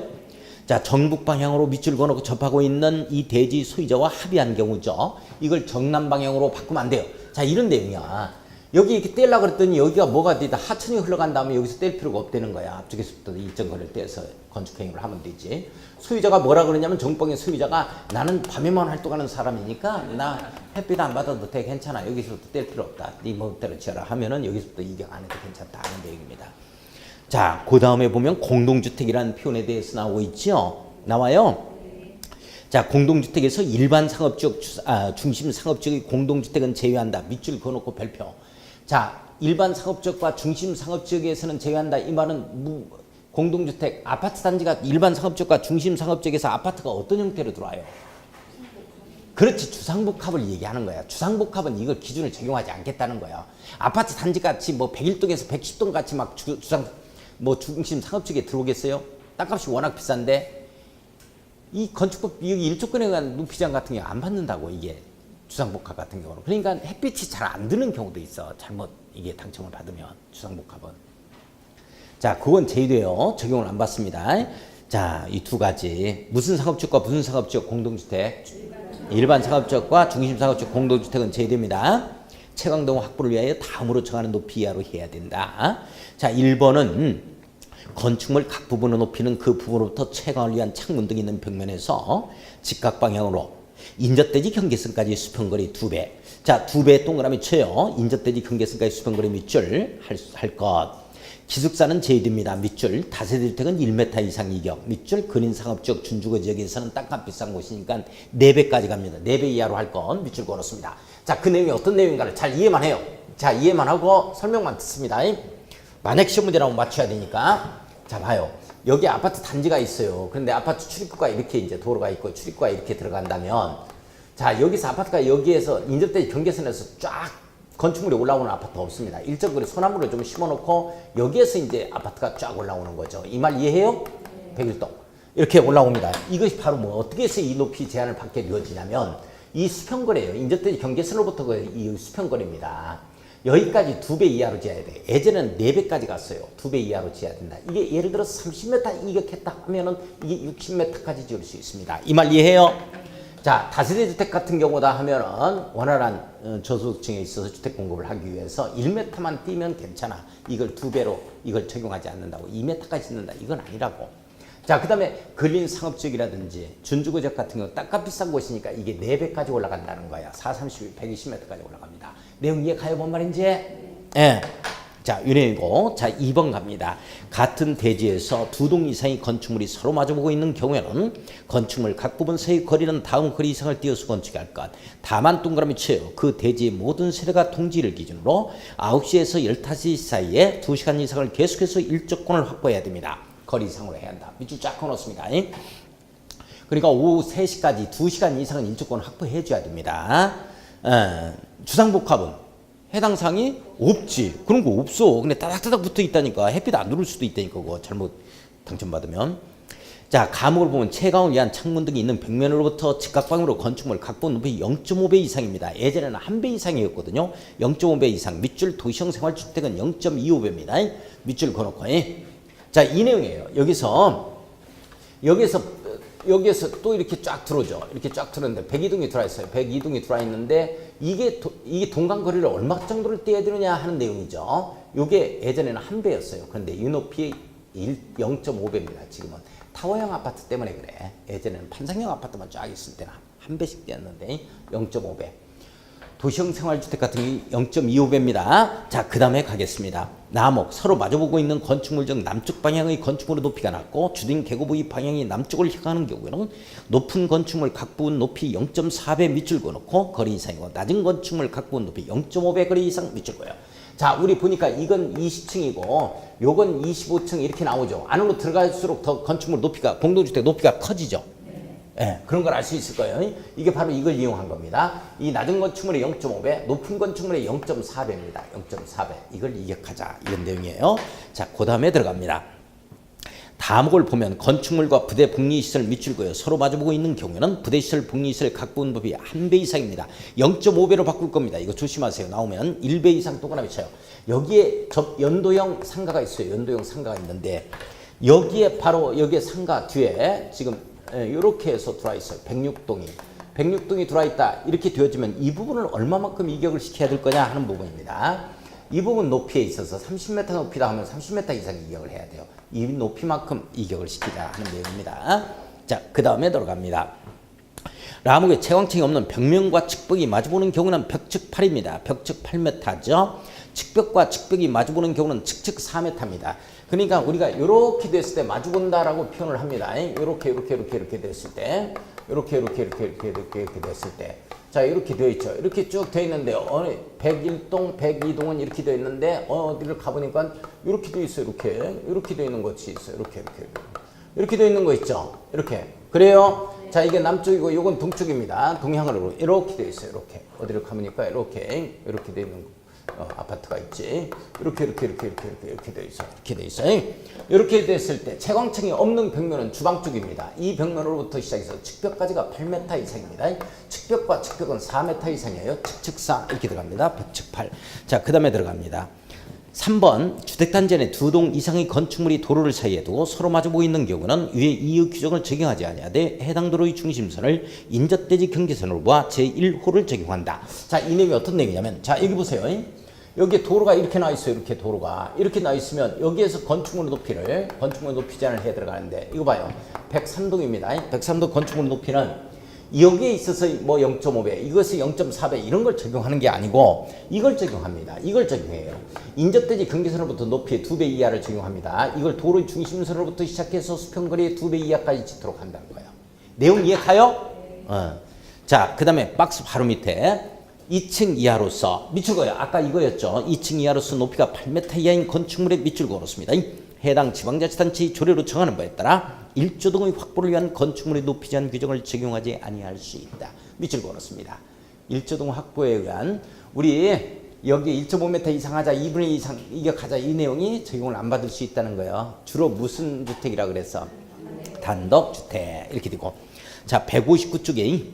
자, 정북방향으로 밑줄 그어놓고 접하고 있는 이 대지 소유자와 합의한 경우죠. 이걸 정남방향으로 바꾸면 안 돼요. 자, 이런 내용이야. 여기 이렇게 떼려고 그랬더니 여기가 뭐가 되다 하천이 흘러간 다음에 여기서 뗄 필요가 없다는 거야. 앞쪽에서부터 일정 거리를 떼서 건축행위를 하면 되지. 소유자가 뭐라 그러냐면 정방의 소유자가 나는 밤에만 활동하는 사람이니까 나 햇빛 안 받아도 돼 괜찮아. 여기서부터 뗄 필요 없다. 네 멋대로 지어라 하면은 여기서부터 이격 안 해도 괜찮다 하는 내용입니다. 자, 그 다음에 보면 공동주택이라는 표현에 대해서 나오고 있죠. 나와요. 자, 공동주택에서 일반 상업지역, 중심 상업지역의 공동주택은 제외한다. 밑줄 그어놓고 별표. 자, 일반 상업지역과 중심 상업지역에서는 제외한다. 이 말은 공동주택, 아파트 단지가 일반 상업지역과 중심 상업지역에서 아파트가 어떤 형태로 들어와요? 그렇지, 주상복합을 얘기하는 거야. 주상복합은 이걸 기준을 적용하지 않겠다는 거야. 아파트 단지 같이 뭐 101동에서 110동 같이 막 중심 상업지역에 들어오겠어요? 땅값이 워낙 비싼데 이 건축법 여기 1조건에 의한 눈피장 같은 경우 안 받는다고 이게. 주상복합 같은 경우는. 그러니까 햇빛이 잘 안 드는 경우도 있어. 잘못 이게 당첨을 받으면 주상복합은. 자, 그건 제외돼요. 적용을 안 받습니다. 자, 이 두 가지. 무슨 상업지역과 무슨 상업지역 공동주택? 일반 상업지역과 중심 상업지역 공동주택은 제외됩니다. 채광등 확보를 위하여 다음으로 정하는 높이 이하로 해야 된다. 자, 1번은 건축물 각 부분의 높이는 그 부분으로부터 채광을 위한 창문 등이 있는 벽면에서 직각 방향으로 인접대지 경계선까지 수평거리 2배. 자, 2배 동그라미 쳐요. 인접대지 경계선까지 수평거리 밑줄 할 것. 기숙사는 제외됩니다. 밑줄. 다세대주택은 1m 이상 이격. 밑줄. 근인상업지역 준주거지역에서는 땅값 비싼 곳이니까 4배까지 갑니다. 4배 이하로 할 건 밑줄 걸었습니다. 자, 그 내용이 어떤 내용인가를 잘 이해만 해요. 자, 이해만 하고 설명만 듣습니다. 만약 시험 문제 나오면 맞춰야 되니까. 자, 봐요. 여기 아파트 단지가 있어요. 그런데 아파트 출입구가 이렇게 이제 도로가 있고 출입구가 이렇게 들어간다면 자, 여기서 아파트가 여기에서 인접대지 경계선에서 쫙 건축물이 올라오는 아파트 없습니다. 일정 거리 소나무를 좀 심어놓고 여기에서 이제 아파트가 쫙 올라오는 거죠. 이 말 이해해요? 101동. 이렇게 올라옵니다. 이것이 바로 뭐 어떻게 해서 이 높이 제한을 받게 되어지냐면 이 수평거래예요. 인접대지 경계선으로부터 이 수평거래입니다. 여기까지 2배 이하로 지어야 돼. 예전에는 4배까지 갔어요. 2배 이하로 지어야 된다. 이게 예를 들어서 30m 이격했다 하면은 이게 60m까지 지을 수 있습니다. 이 말 이해해요? 자, 다세대 주택 같은 경우다 하면은 원활한 저소득층에 있어서 주택 공급을 하기 위해서 1m만 뛰면 괜찮아. 이걸 2배로 이걸 적용하지 않는다고. 2m까지 짓는다. 이건 아니라고. 자, 그 다음에 근린 상업지역이라든지 준주거지역 같은 경우 땅값 비싼 곳이니까 이게 4배까지 올라간다는 거야. 4, 30, 120m까지 올라갑니다. 내용 이해가요? 뭔 말인지? 예. 자, 유래이고. 자, 2번 갑니다. 같은 대지에서 2동 이상의 건축물이 서로 마주보고 있는 경우에는 건축물 각 부분 사이 거리는 다음 거리 이상을 띄어서 건축할 것. 다만 동그라미 쳐요. 그 대지의 모든 세대가 동지를 기준으로 9시에서 15시 사이에 2시간 이상을 계속해서 일조권을 확보해야 됩니다. 거리 이상으로 해야 한다. 밑줄 쫙 그어놓습니다. 그러니까 오후 3시까지 2시간 이상은 일조권을 확보해 줘야 됩니다. 주상복합은 해당 사항이 없지. 그런 거 없어. 근데 따닥따닥 붙어 있다니까. 햇빛 안 들어올 수도 있다니까. 그거 잘못 당첨받으면. 자, 감옥을 보면 채광을 위한 창문 등이 있는 벽면으로부터 직각방으로 건축물 각본 높이 0.5배 이상입니다. 예전에는 1배 이상이었거든요. 0.5배 이상. 밑줄 도시형 생활주택은 0.25배입니다. 밑줄 그어놓고. 자, 이 내용이에요. 여기서 또 이렇게 쫙 들어오죠. 이렇게 쫙 들었는데 102동이 들어와 있어요. 102동이 들어와 있는데 이게 동간거리를 얼마 정도를 떼야 되느냐 하는 내용이죠. 이게 예전에는 1배였어요. 그런데 이 높이 0.5배입니다. 지금은 타워형 아파트 때문에 그래. 예전에는 판상형 아파트만 쫙 있을 때는 1배씩 떼었는데 0.5배. 도시형 생활주택 같은 경우 0.25배입니다. 자, 그 다음에 가겠습니다. 남옥, 서로 마주보고 있는 건축물 중 남쪽 방향의 건축물의 높이가 낮고 주된 계곡의 방향이 남쪽을 향하는 경우에는 높은 건축물 각 부분 높이 0.4배 밑줄 그어놓고 거리 이상이고 낮은 건축물 각 부분 높이 0.5배 거리 이상 밑줄 그어요. 자, 우리 보니까 이건 20층이고 요건 25층 이렇게 나오죠. 안으로 들어갈수록 더 건축물 높이가, 공동주택 높이가 커지죠. 예, 그런 걸 알 수 있을 거예요. 이게 바로 이걸 이용한 겁니다. 이 낮은 건축물의 0.5배, 높은 건축물의 0.4배입니다. 0.4배. 이걸 이격하자. 이런 내용이에요. 자, 그 다음에 들어갑니다. 다목을 보면 건축물과 부대 복리시설 밑줄 그어 서로 마주보고 있는 경우에는 부대시설 복리시설 각 부분 높이 1배 이상입니다. 0.5배로 바꿀 겁니다. 이거 조심하세요. 나오면 1배 이상 동그라미 쳐요. 여기에 연도형 상가가 있어요. 연도형 상가가 있는데 여기에 바로 여기에 상가 뒤에 지금 이렇게 해서 들어와 있어요. 106동이 들어와 있다. 이렇게 되어지면 이 부분을 얼마만큼 이격을 시켜야 될 거냐 하는 부분입니다. 이 부분 높이에 있어서 30m 높이다 하면 30m 이상 이격을 해야 돼요. 이 높이만큼 이격을 시키자 하는 내용입니다. 자, 그 다음에 들어갑니다. 라목에 채광층이 없는 벽면과 측벽이 마주보는 경우는 벽측 8입니다. 벽측 8m죠. 측벽과 측벽이 마주보는 경우는 측측 4m입니다. 그러니까 우리가 이렇게 됐을 때 마주본다라고 표현을 합니다. 이렇게 됐을 때, 이렇게 됐을 때, 자, 이렇게 되어 있죠. 이렇게 쭉 되어 있는데 101동, 102동은 이렇게 되어 있는데 어디를 가보니까 이렇게 되어 있어요. 이렇게 되어 있는 곳이 있어요. 이렇게 되어 있는 거 있죠. 이렇게. 그래요? 자, 이게 남쪽이고 이건 동쪽입니다. 동향으로 이렇게 되어 있어요. 이렇게. 어디를 가보니까 이렇게 되어 있는 거. 아파트가 있지. 이렇게 돼 있어요. 이렇게 됐을 때 채광층이 없는 벽면은 주방 쪽입니다. 이 벽면으로부터 시작해서 측벽까지가 8m 이상입니다. 측벽과 측벽은 4m 이상이에요. 측측4 이렇게 들어갑니다. 벽측 8. 자, 그 다음에 들어갑니다. 3번 주택단지 안에 2동 이상의 건축물이 도로를 사이에 두고 서로 마주보고 있는 경우는 위의 이의 규정을 적용하지 아니하되 해당 도로의 중심선을 인접대지 경계선으로부터 제1호를 적용한다. 자, 이 내용이 어떤 내용이냐면, 자, 여기 보세요. 여기 도로가 이렇게 나와 있어요. 도로가 이렇게 나와 있으면 여기에서 건축물 높이 제한을 해 들어가는데 이거 봐요. 103동입니다. 103동 건축물 높이는 여기에 있어서 뭐 0.5배, 이것이 0.4배 이런 걸 적용하는 게 아니고 이걸 적용합니다. 이걸 적용해요. 인접대지 경계선으로부터 높이의 2배 이하를 적용합니다. 이걸 도로의 중심선으로부터 시작해서 수평거리의 2배 이하까지 짓도록 한다는 거예요. 내용 이해 가요? 자, 그 다음에 박스 바로 밑에 2층 이하로서 밑줄 그어요. 아까 이거였죠. 2층 이하로서 높이가 8m 이하인 건축물에 밑줄 그어놓습니다. 해당 지방자치단체의 조례로 정하는 바에 따라 1조 등의 확보를 위한 건축물의 높이 제한 규정을 적용하지 아니할 수 있다. 밑줄 그어놓습니다. 1조 등 확보에 의한 우리 여기 1.5m 이상 하자, 2분의 2 이상 이격하자 이 내용이 적용을 안 받을 수 있다는 거예요. 주로 무슨 주택이라 그래서 단독주택 이렇게 되고, 자, 159쪽에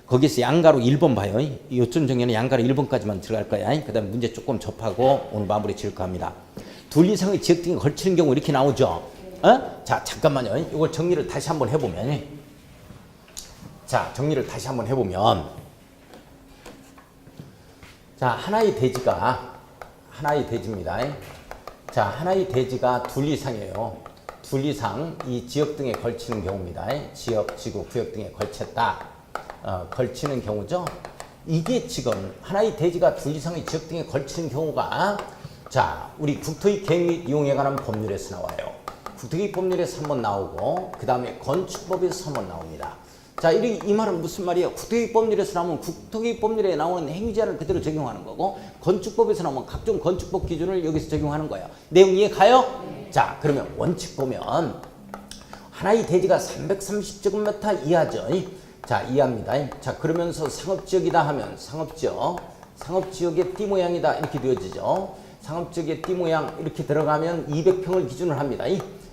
거기서 양가로 1번 봐요. 요점 정리는 양가로 1번까지만 들어갈 거야. 그 다음에 문제 조금 접하고 오늘 마무리 지을까 합니다. 둘 이상의 지역 등에 걸치는 경우 이렇게 나오죠. 자, 잠깐만요. 이걸 정리를 다시 한번 해보면. 자, 정리를 다시 한번 해보면. 자, 하나의 대지입니다. 자, 하나의 대지가 둘 이상이에요. 둘 이상 이 지역 등에 걸치는 경우입니다. 지역, 지구, 구역 등에 걸쳤다. 걸치는 경우죠. 이게 지금 하나의 대지가 둘 이상의 지역 등에 걸치는 경우가 자, 우리 국토의 계획 이용에 관한 법률에서 나와요. 국토계획 법률에서 한번 나오고 그 다음에 건축법에서 한번 나옵니다. 자, 이 말은 무슨 말이에요? 국토계획 법률에서 나오면 국토계획 법률에 나오는 행위제한을 그대로 적용하는 거고 건축법에서 나오면 각종 건축법 기준을 여기서 적용하는 거예요. 내용 이해 가요? 자, 그러면 원칙 보면 하나의 대지가 330제곱미터 이하죠. 자, 이해합니다. 자, 그러면서 상업지역이다 하면 상업지역의 띠 모양이다 이렇게 되어지죠. 상업지역의 띠 모양 이렇게 들어가면 200평을 기준으로 합니다.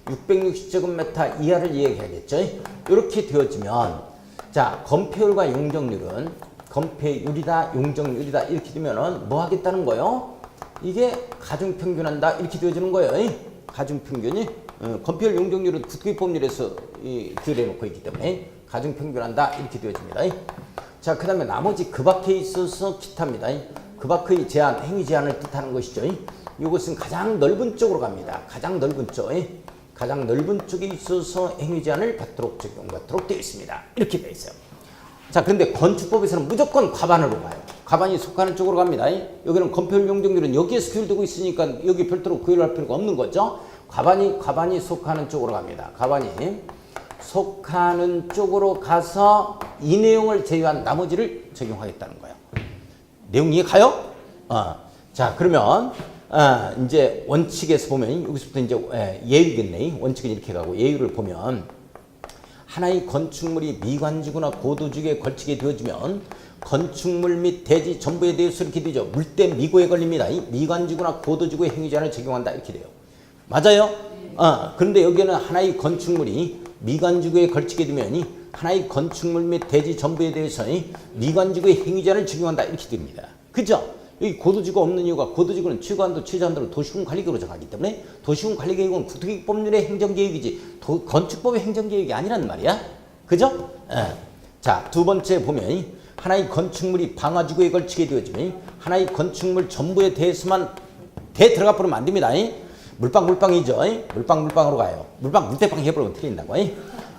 660제곱미터 이하를 이야기하겠죠. 이렇게 되어지면 자, 건폐율과 용적률은 건폐율이다 용적률이다 이렇게 되면은 뭐 하겠다는 거예요? 이게 가중평균한다 이렇게 되어지는 거예요. 가중평균이 건폐율 용적률은 국토법률에서 규율해놓고 있기 때문에 가중평균한다 이렇게 되어집니다. 자, 그 다음에 나머지 그 밖에 있어서 기타입니다. 그 밖의 제한, 행위 제한을 뜻하는 것이죠. 이것은 가장 넓은 쪽으로 갑니다. 가장 넓은 쪽에 있어서 행위 제한을 적용받도록 되어 있습니다. 이렇게 되어 있어요. 자, 그런데 건축법에서는 무조건 과반으로 가요. 과반이 속하는 쪽으로 갑니다. 여기는 건폐율 용적률은 여기에서 규율되고 있으니까 여기 별도로 규율할 필요가 없는 거죠. 과반이 속하는 쪽으로 갑니다. 과반이 속하는 쪽으로 가서 이 내용을 제외한 나머지를 적용하겠다는 거예요. 내용 이해 가요? 자, 그러면 이제 원칙에서 보면 여기서부터 이제 예유겠네. 원칙은 이렇게 가고 예유를 보면 하나의 건축물이 미관지구나 고도지구에 걸치게 되어지면 건축물 및 대지 전부에 대해서 이렇게 되죠. 물대 미고에 걸립니다. 이 미관지구나 고도지구의 행위제한을 적용한다 이렇게 돼요. 맞아요? 그런데 여기는 하나의 건축물이 미관지구에 걸치게 되면 하나의 건축물 및 대지 전부에 대해서 미관지구의 행위제한을 적용한다 이렇게 됩니다. 그죠? 여기 고도지구가 없는 이유가 고도지구는 최고한도 최저한도를 도시군 관리계획으로 정하기 때문에 도시군 관리계획은 국토계획 법률의 행정계획이지 건축법의 행정계획이 아니란 말이야. 그죠? 자, 두 번째 보면 하나의 건축물이 방화지구에 걸치게 되어지면 하나의 건축물 전부에 대해서만 들어가 버리면 안 됩니다. 물방이죠. 물방으로 가요. 물대빵 해버리면 틀린다고.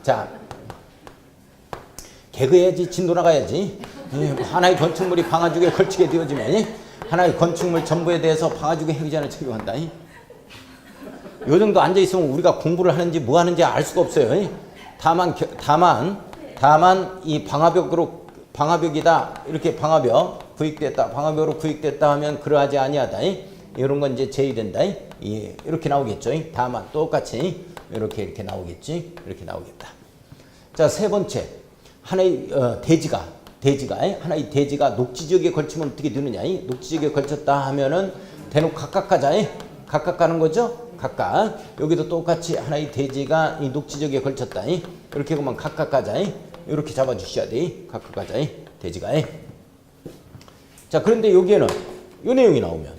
자, 개그해야지 진도 나가야지. 하나의 건축물이 방화지구에 걸치게 되어지면 하나의 건축물 전부에 대해서 방화지구 행위제한을 적용한다. 요 정도 앉아있으면 우리가 공부를 하는지 뭐 하는지 알 수가 없어요. 다만 이 방화벽이다 이렇게 방화벽 구획됐다 방화벽으로 구획됐다 하면 그러하지 아니하다 이런 건 이제 제외된다. 이렇게 나오겠죠. 다만 똑같이 이렇게 나오겠지. 이렇게 나오겠다. 자, 세 번째 하나의 대지가 하나의 대지가 녹지지역에 걸치면 어떻게 되느냐. 녹지지역에 걸쳤다 하면은 대놓고 각각 가자. 각각 가는 거죠. 각각. 여기도 똑같이 하나의 대지가 이 녹지지역에 걸쳤다. 이렇게 보면 각각 가자. 이렇게 잡아주셔야 돼. 각각 가자. 대지가. 자, 그런데 여기에는 이 내용이 나오면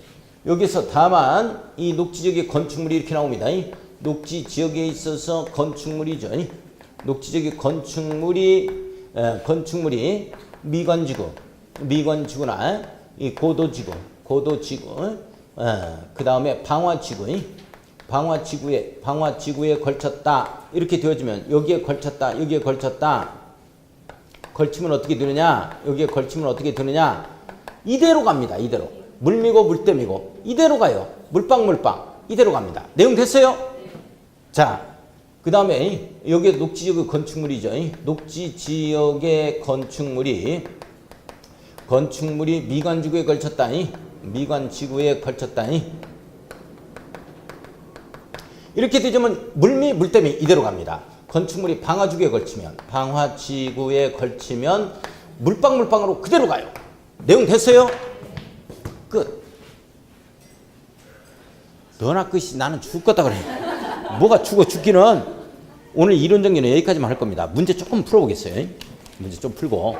여기서 다만 이 녹지지역의 건축물이 이렇게 나옵니다. 녹지지역에 있어서 건축물이죠. 녹지지역의 건축물이 미관지구나 이 고도지구, 그 다음에 방화지구에 걸쳤다 이렇게 되어지면 여기에 걸쳤다 걸치면 어떻게 되느냐? 여기에 걸치면 어떻게 되느냐? 이대로 갑니다. 이대로 물미고 물대미고 이대로 가요. 물방 이대로 갑니다. 내용 됐어요? 자, 그 다음에 여기에 녹지지역의 건축물이죠. 녹지지역의 건축물이 미관지구에 걸쳤다. 이렇게 되면 물미 물대미 이대로 갑니다. 건축물이 방화지구에 걸치면 물방으로 그대로 가요. 내용 됐어요? 끝. 너나 끝이 나는 죽겠다 그래. 뭐가 죽기는. 오늘 이론 정리는 여기까지만 할 겁니다. 문제 조금 풀어보겠어요. 문제 좀 풀고.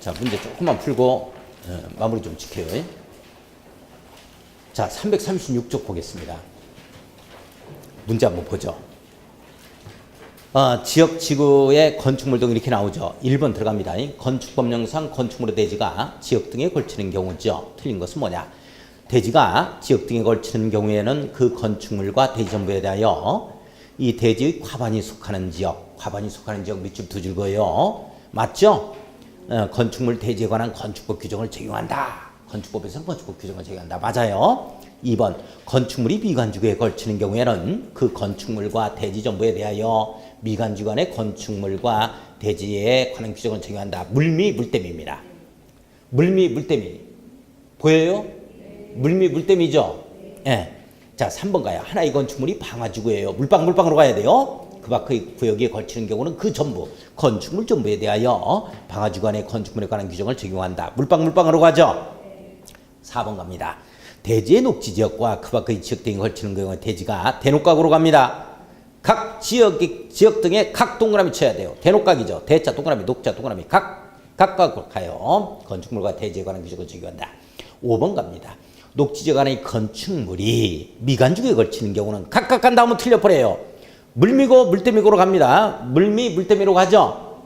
자, 문제 조금만 풀고 마무리 좀 지켜요. 자, 336쪽 보겠습니다. 문제 한번 보죠. 지역 지구의 건축물 등 이렇게 나오죠. 1번 들어갑니다. 건축법령상 건축물의 대지가 지역 등에 걸치는 경우죠. 틀린 것은 뭐냐? 대지가 지역 등에 걸치는 경우에는 그 건축물과 대지 전부에 대하여 이 대지의 과반이 속하는 지역 밑줄 두 줄 거예요. 맞죠? 건축물 대지에 관한 건축법 규정을 적용한다. 건축법에서는 건축법 규정을 적용한다. 맞아요. 2번 건축물이 미관지구에 걸치는 경우에는 그 건축물과 대지 전부에 대하여 미관지구 의 건축물과 대지에 관한 규정을 적용한다. 물미 물댐입니다. 물미 물댐이 보여요? 물미 물댐이죠. 예. 자, 3번 가요. 하나의 건축물이 방화지구예요. 물방으로 가야 돼요. 그 밖의 구역에 걸치는 경우는 그 전부 건축물 전부에 대하여 방화지구 안의 건축물에 관한 규정을 적용한다. 물방으로 가죠. 4번 갑니다. 대지의 녹지지역과 그 밖의 지역 등에 걸치는 경우에 대지가 대녹각으로 갑니다. 각 지역 등에 각 동그라미 쳐야 돼요. 대녹각이죠. 대자 동그라미, 녹자 동그라미, 각각으로 가요. 건축물과 대지에 관한 규정을 적용한다. 5번 갑니다. 녹지지역 안의 건축물이 미관지구에 걸치는 경우는 각각 간다 하면 틀려버려요. 물미고 물댐이고로 갑니다. 물미 물댐이로 가죠.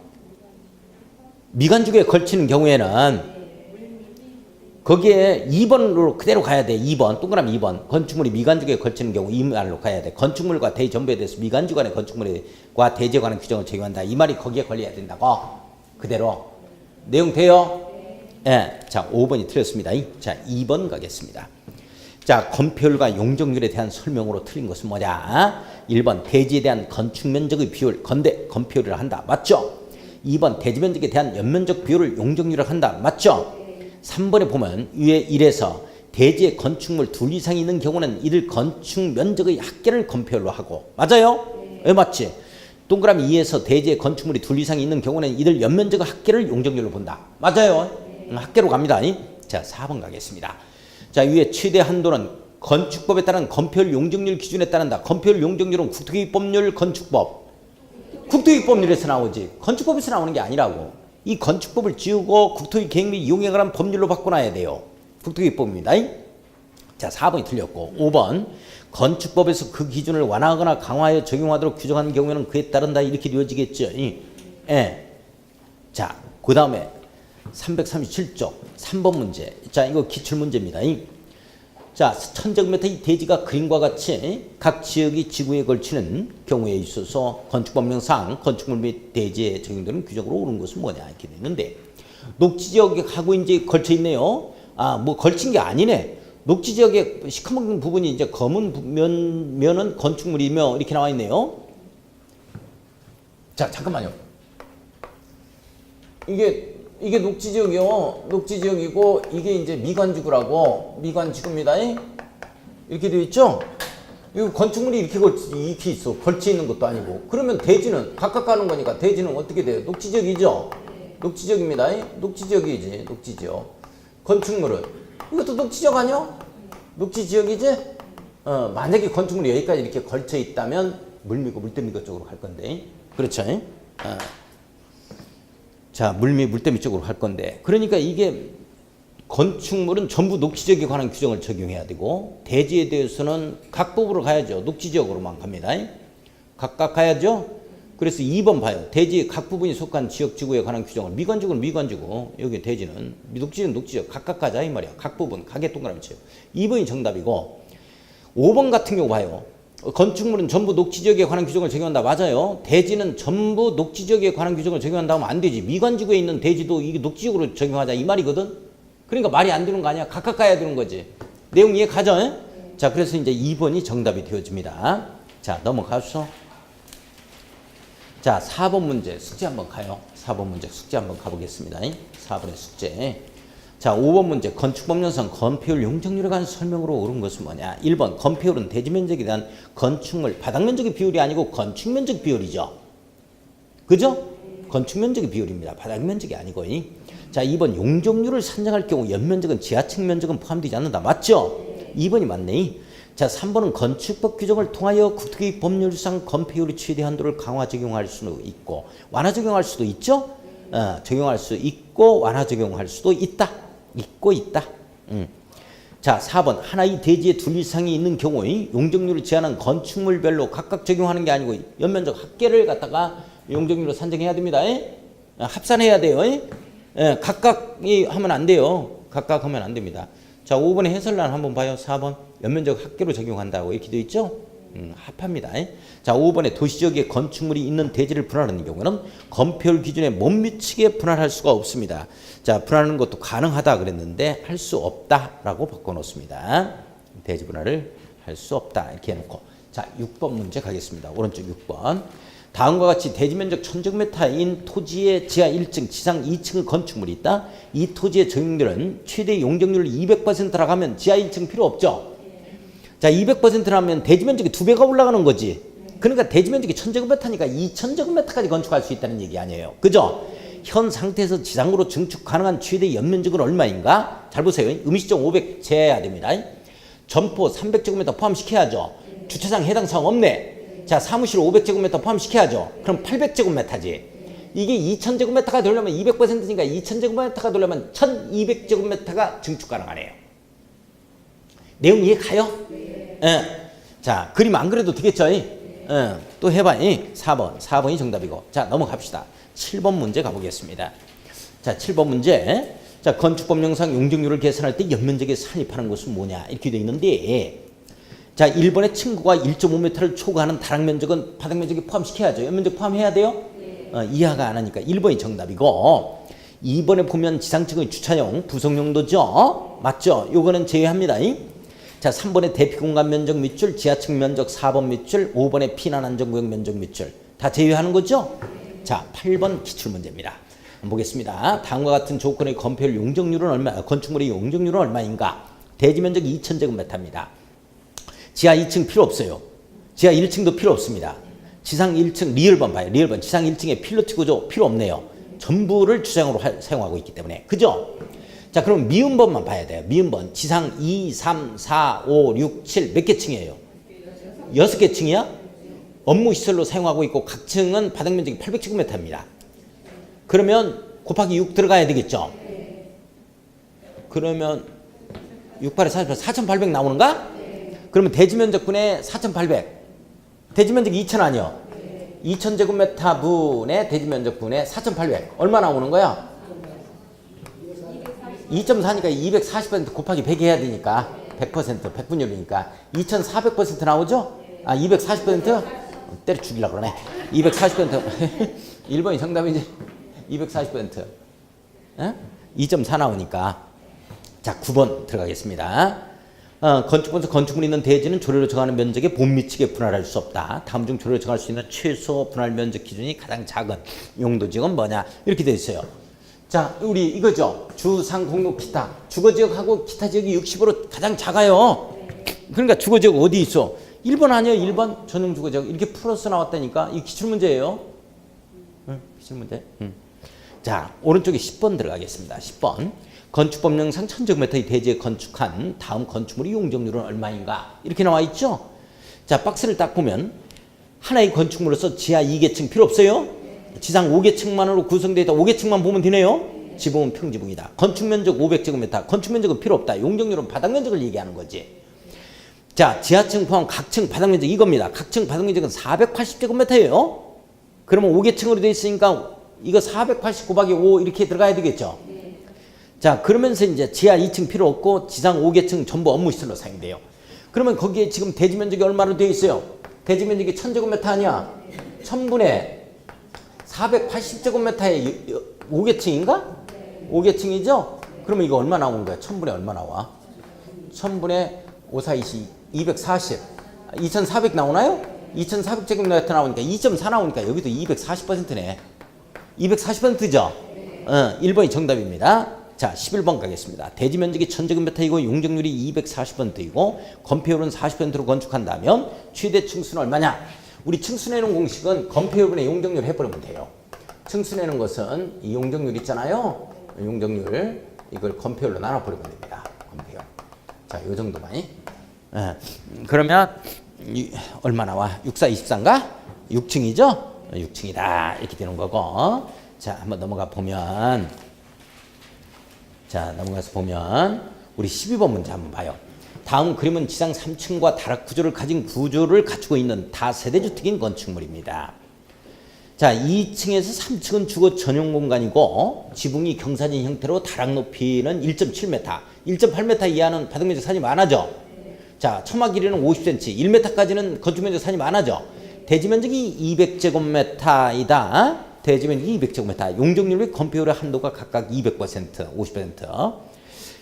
미관지구에 걸치는 경우에는 거기에 2번으로 그대로 가야 돼. 2번 동그라미 2번 건축물이 미관지구에 걸치는 경우 이 말로 가야 돼. 건축물과 대지 전부에 대해서 미관지구 안의 건축물과 대지에 관한 규정을 적용한다. 이 말이 거기에 걸려야 된다고. 그대로 내용 돼요? 예. 자, 5번이 틀렸습니다. 자, 2번 가겠습니다. 자, 건폐율과 용적률에 대한 설명으로 틀린 것은 뭐냐? 1번 대지에 대한 건축 면적의 비율 건폐율을 한다. 맞죠? 2번 대지 면적에 대한 연면적 비율을 용적률을 한다. 맞죠? 3번에 보면 위에 1에서 대지에 건축물 둘 이상이 있는 경우는 이들 건축 면적의 합계를 건폐율로 하고 맞아요? 왜 맞지? 동그라미 2에서 대지에 건축물이 둘 이상이 있는 경우는 이들 연면적의 합계를 용적률로 본다. 맞아요? 합계로 갑니다. 자, 4번 가겠습니다. 자, 위에 최대 한도는 건축법에 따른 건폐율 용적률 기준에 따른다. 건폐율 용적률은 국토기법률 건축법. 국토기법률에서 나오지. 건축법에서 나오는 게 아니라고. 이 건축법을 지우고 국토의 계획 및 이용에 관한 법률로 바꿔놔야 돼요. 국토기법입니다. 자, 4번이 틀렸고 5번 건축법에서 그 기준을 완화하거나 강화하여 적용하도록 규정한 경우에는 그에 따른다. 이렇게 되어지겠죠. 예. 자, 그 다음에 337쪽 3번 문제. 자, 이거 기출문제입니다. 자, 천정미터의 대지가 그림과 같이 각 지역이 지구에 걸치는 경우에 있어서 건축법령상 건축물 및 대지에 적용되는 규정으로 오른 것은 뭐냐 이렇게 되는데 녹지지역하고 이제 걸쳐 있네요. 뭐 걸친 게 아니네. 녹지지역의 시커먼 부분이 이제 검은 면은 건축물이며 이렇게 나와 있네요. 자, 잠깐만요. 이게 녹지지역이요. 녹지지역이고 이게 이제 미관지구라고 미관지구입니다. 이렇게 되어 있죠. 이거 건축물이 이렇게 있어. 걸쳐 있는 것도 아니고. 그러면 대지는 각각 가는 거니까 대지는 어떻게 돼요? 녹지지역이죠. 녹지지역입니다. 녹지지역이지. 녹지지역. 건축물은 이것도 녹지지역 아니요? 녹지지역이지. 만약에 건축물이 여기까지 이렇게 걸쳐 있다면 물미고 물댐미고 쪽으로 갈 건데. 그렇죠? 자, 물미 물댐미 쪽으로 갈 건데 그러니까 이게 건축물은 전부 녹지지역에 관한 규정을 적용해야 되고 대지에 대해서는 각 부분으로 가야죠. 녹지지역으로만 갑니다. 각각 가야죠. 그래서 2번 봐요. 대지의 각 부분이 속한 지역 지구에 관한 규정을 미관지구는 미관지구 여기 대지는 녹지지역은 녹지지역 각각 가자 이 말이야. 각 부분 각의 동그라미 쳐요. 2번이 정답이고 5번 같은 경우 봐요. 건축물은 전부 녹지지역에 관한 규정을 적용한다. 맞아요. 대지는 전부 녹지지역에 관한 규정을 적용한다 하면 안 되지. 미관지구에 있는 대지도 이게 녹지지역으로 적용하자 이 말이거든. 그러니까 말이 안 되는 거 아니야. 각각 가야 되는 거지. 내용 이해 가죠? 자, 그래서 이제 2번이 정답이 되어집니다. 자, 넘어가서 자, 4번 문제 숙제 한번 가요. 4번 문제 숙제 한번 가보겠습니다. 4번의 숙제. 자, 5번 문제 건축법령상 건폐율 용적률에 관한 설명으로 옳은 것은 뭐냐? 1번 건폐율은 대지 면적에 대한 건축물 바닥 면적의 비율이 아니고 건축 면적 비율이죠. 그죠? 건축 면적의 비율입니다. 바닥 면적이 아니고. 자, 2번 용적률을 산정할 경우 연면적은 지하층 면적은 포함되지 않는다. 맞죠? 2번이 맞네. 자, 3번은 건축법 규정을 통하여 국토기 법률상 건폐율의 최대 한도를 강화 적용할 수도 있고 완화 적용할 수도 있죠? 적용할 수 있고 완화 적용할 수도 있다. 있고 있다. 자, 4번. 하나의 대지에 둘 이상이 있는 경우에 용적률을 제한한 건축물별로 각각 적용하는 게 아니고 연면적 합계를 갖다가 용적률로 산정해야 됩니다. 합산해야 돼요. 각각이 하면 안 돼요. 각각 하면 안 됩니다. 자, 5번의 해설란 한번 봐요. 4번. 연면적 합계로 적용한다고 이렇게 되어 있죠? 합합니다. 자, 5번에 도시지역에 건축물이 있는 대지를 분할하는 경우는 건폐율 기준에 못 미치게 분할할 수가 없습니다. 자, 분할하는 것도 가능하다 그랬는데 할 수 없다라고 바꿔놓습니다. 대지 분할을 할 수 없다 이렇게 해놓고 자, 6번 문제 가겠습니다. 오른쪽 6번. 다음과 같이 대지 면적 1000제곱미터인 토지의 지하 1층, 지상 2층 건축물이 있다. 이 토지의 적용률은 최대 용적률 200%라고 하면 지하 1층 필요 없죠. 자, 200%라면 대지 면적이 2배가 올라가는 거지. 그러니까 대지 면적이 1000제곱미터니까 2000제곱미터까지 건축할 수 있다는 얘기 아니에요. 그죠? 현 상태에서 지상으로 증축 가능한 최대 연면적은 얼마인가? 잘 보세요. 음식점 500 제해야 됩니다. 점포 300제곱미터 포함시켜야죠. 주차장 해당 사항 없네. 자, 사무실 500제곱미터 포함시켜야죠. 그럼 800제곱미터지. 이게 2000제곱미터가 되려면 200%니까 2000제곱미터가 되려면 1200제곱미터가 증축 가능하네요. 내용 이해 가요? 자, 그림 안 그래도 되겠죠? 또 해봐. 4번. 4번이 정답이고. 자, 넘어갑시다. 7번 문제 가보겠습니다. 자, 7번 문제. 자, 건축법령상 용적률을 계산할 때 연면적에 산입하는 것은 뭐냐? 이렇게 되어 있는데, 자, 1번의 층고가 1.5m를 초과하는 다락 면적은 바닥 면적에 포함시켜야죠. 연면적 포함해야 돼요? 이해가 안 하니까 1번이 정답이고, 2번에 보면 지상층의 주차용, 부속용도죠? 맞죠? 요거는 제외합니다. 자, 3번의 대피공간 면적 밑줄, 지하층 면적 4번 밑줄, 5번의 피난안전구역 면적 밑줄 다 제외하는 거죠? 자, 8번 기출문제입니다. 보겠습니다. 다음과 같은 조건의 건폐율 용적률은 얼마, 건축물의 용적률은 얼마인가? 대지 면적 2000제곱미터입니다. 지하 2층 필요 없어요. 지하 1층도 필요 없습니다. 지상 1층 리얼번 봐요. 리얼번 지상 1층에 필로티 구조 필요 없네요. 전부를 주차장으로 사용하고 있기 때문에. 그죠? 자, 그럼 미음번만 봐야 돼요. 미음번 지상 2, 3, 4, 5, 6, 7 몇 개 층이에요? 6개 층이야? 업무시설로 사용하고 있고 각 층은 바닥 면적이 800제곱미터입니다. 그러면 곱하기 6 들어가야 되겠죠? 그러면 6, 8에 48, 4800 나오는가? 그러면 대지면적분의 4800. 대지면적 2000 아니요? 2000제곱미터 분의 대지면적분의 4800. 얼마 나오는 거야? 2.4니까 240% 곱하기 100 해야 되니까 100%, 100분율이니까 2400% 나오죠? 아, 240%? 때려 죽이려고 그러네. 240%. 1번이 정답이지. 240%. 2.4 나오니까. 자, 9번 들어가겠습니다. 건축본서 건축물이 있는 대지는 조례로 정하는 면적에 못 미치게 분할할 수 없다. 다음 중 조례로 정할 수 있는 최소 분할 면적 기준이 가장 작은 용도지역은 뭐냐? 이렇게 되어 있어요. 자, 우리 이거죠. 주상 공로 기타. 주거지역하고 기타 지역이 60으로 가장 작아요. 그러니까 주거지역 어디 있어? 1번 아니에요? 1번 전용 주거지역. 이렇게 플러스 나왔다니까. 이 기출문제예요. 기출문제. 자, 오른쪽에 10번 들어가겠습니다. 10번. 건축법령상 1000제곱미터의 대지에 건축한 다음 건축물의 용적률은 얼마인가? 이렇게 나와 있죠? 자, 박스를 딱 보면 하나의 건축물로서 지하 2계층 필요 없어요? 지상 5계층만으로 구성되어 있다. 5계층만 보면 되네요? 지붕은 평지붕이다. 건축면적 500제곱미터. 건축면적은 필요 없다. 용적률은 바닥면적을 얘기하는 거지. 자, 지하층 포함 각층 바닥면적 이겁니다. 각층 바닥면적은 480제곱미터예요. 그러면 5계층으로 되어 있으니까 이거 480 곱하기 5 이렇게 들어가야 되겠죠? 자, 그러면서 이제 지하 2층 필요 없고 지상 5계층 전부 업무시설로 사용돼요. 그러면 거기에 지금 대지 면적이 얼마로 되어 있어요? 대지 면적이 1000제곱미터 아니야? 1000분의 480제곱미터의 5계층인가? 5계층이죠? 그러면 이거 얼마 나오는 거야? 1000분의 얼마 나와? 1000분의 5, 4, 20, 240. 2400 나오나요? 2400제곱미터 나오니까 2.4 나오니까 여기도 240%네. 240%죠? 1번이 정답입니다. 자, 11번 가겠습니다. 대지 면적이 1000제곱미터이고 용적률이 240%이고 건폐율은 40%로 건축한다면 최대 층수는 얼마냐? 우리 층수 내는 공식은 건폐율분의 용적률 해버리면 돼요. 층수 내는 것은 이 용적률 있잖아요. 용적률 이걸 건폐율로 나눠버리면 됩니다. 건폐율. 자, 요 정도만. 그러면 얼마 나와? 6, 4, 24인가? 6층이죠? 6층이다. 이렇게 되는 거고. 자, 한번 넘어가 보면, 자, 넘어가서 보면, 우리 12번 문제 한번 봐요. 다음 그림은 지상 3층과 다락 구조를 가진 구조를 갖추고 있는 다세대주택인 건축물입니다. 자, 2층에서 3층은 주거 전용 공간이고 지붕이 경사진 형태로 다락 높이는 1.7m, 1.8m 이하는 바닥면적 산이 많아져. 자, 처마 길이는 50cm, 1m까지는 건축면적 산이 많아져. 대지면적이 200제곱미터이다. 대지면적이 200제곱미터. 용적률 및 건폐율의 한도가 각각 200%, 50%.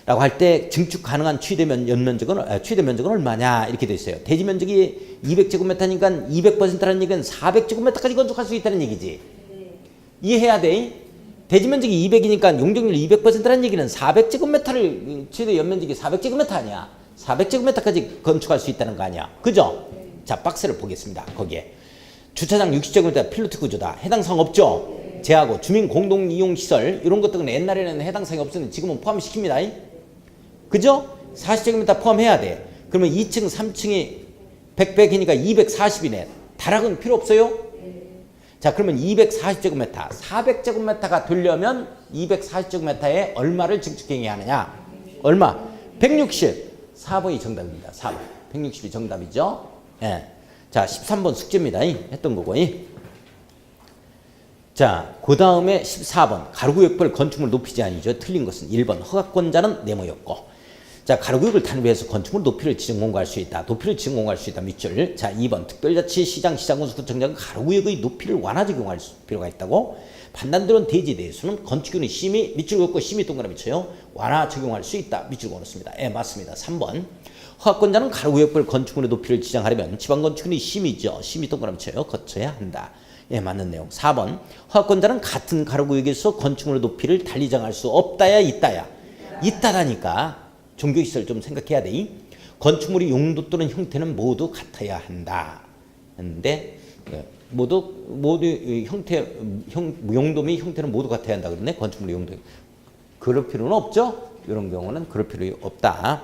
라고 할 때 증축 가능한 최대 면적은 얼마냐 이렇게 돼 있어요. 대지 면적이 200제곱미터니까 200%라는 얘기는 400제곱미터까지 건축할 수 있다는 얘기지. 이해해야 돼. 대지 면적이 200이니까 용적률 200%라는 얘기는 400제곱미터를 최대 연면적이 400제곱미터 아니야. 400제곱미터까지 건축할 수 있다는 거 아니야. 그죠? 자, 박스를 보겠습니다. 거기에 주차장 60제곱미터 필로티 구조다. 해당 사항 없죠? 제하고 주민 공동 이용 시설 이런 것들은 옛날에는 해당 사항이 없었는데 지금은 포함시킵니다. 그죠? 40제곱미터 포함해야 돼. 그러면 2층, 3층이 100이니까 240이네. 다락은 필요 없어요? 자, 그러면 240제곱미터, 400제곱미터가 되려면 240제곱미터에 얼마를 증축행위 하느냐? 얼마? 160. 4번이 정답입니다. 4번. 160이 정답이죠? 예. 자, 13번 숙제입니다. 했던 거고. 자, 그 다음에 14번. 가로구역별 건축물 높이지 아니죠. 틀린 것은 1번. 허가권자는 네모였고. 자, 가로구역을 단위해서 건축물 높이를 지정 공고할 수 있다. 높이를 지정 공고할 수 있다. 밑줄. 자, 2번. 특별자치 시장 시장군수구청장은 가로구역의 높이를 완화 적용할 필요가 있다고. 판단되는 대지에 대해서는 건축위원회 심의 밑줄 긋고 심의 동그라미 쳐요. 완화 적용할 수 있다. 밑줄 그었습니다. 예, 맞습니다. 3번. 허가권자는 가로구역별 건축물의 높이를 지정하려면 지방건축위원회 심의죠. 심의 동그라미 쳐요. 거쳐야 한다. 예, 맞는 내용. 4번. 허가권자는 같은 가로구역에서 건축물의 높이를 달리 정할 수 없다야 있다야. 있다라니까 종교시설 좀 생각해야 돼. 건축물의 용도 또는 형태는 모두 같아야 한다. 근데 모두 용도 및 형태는 모두 같아야 한다. 그러네. 건축물의 용도. 그럴 필요는 없죠. 이런 경우는 그럴 필요 없다.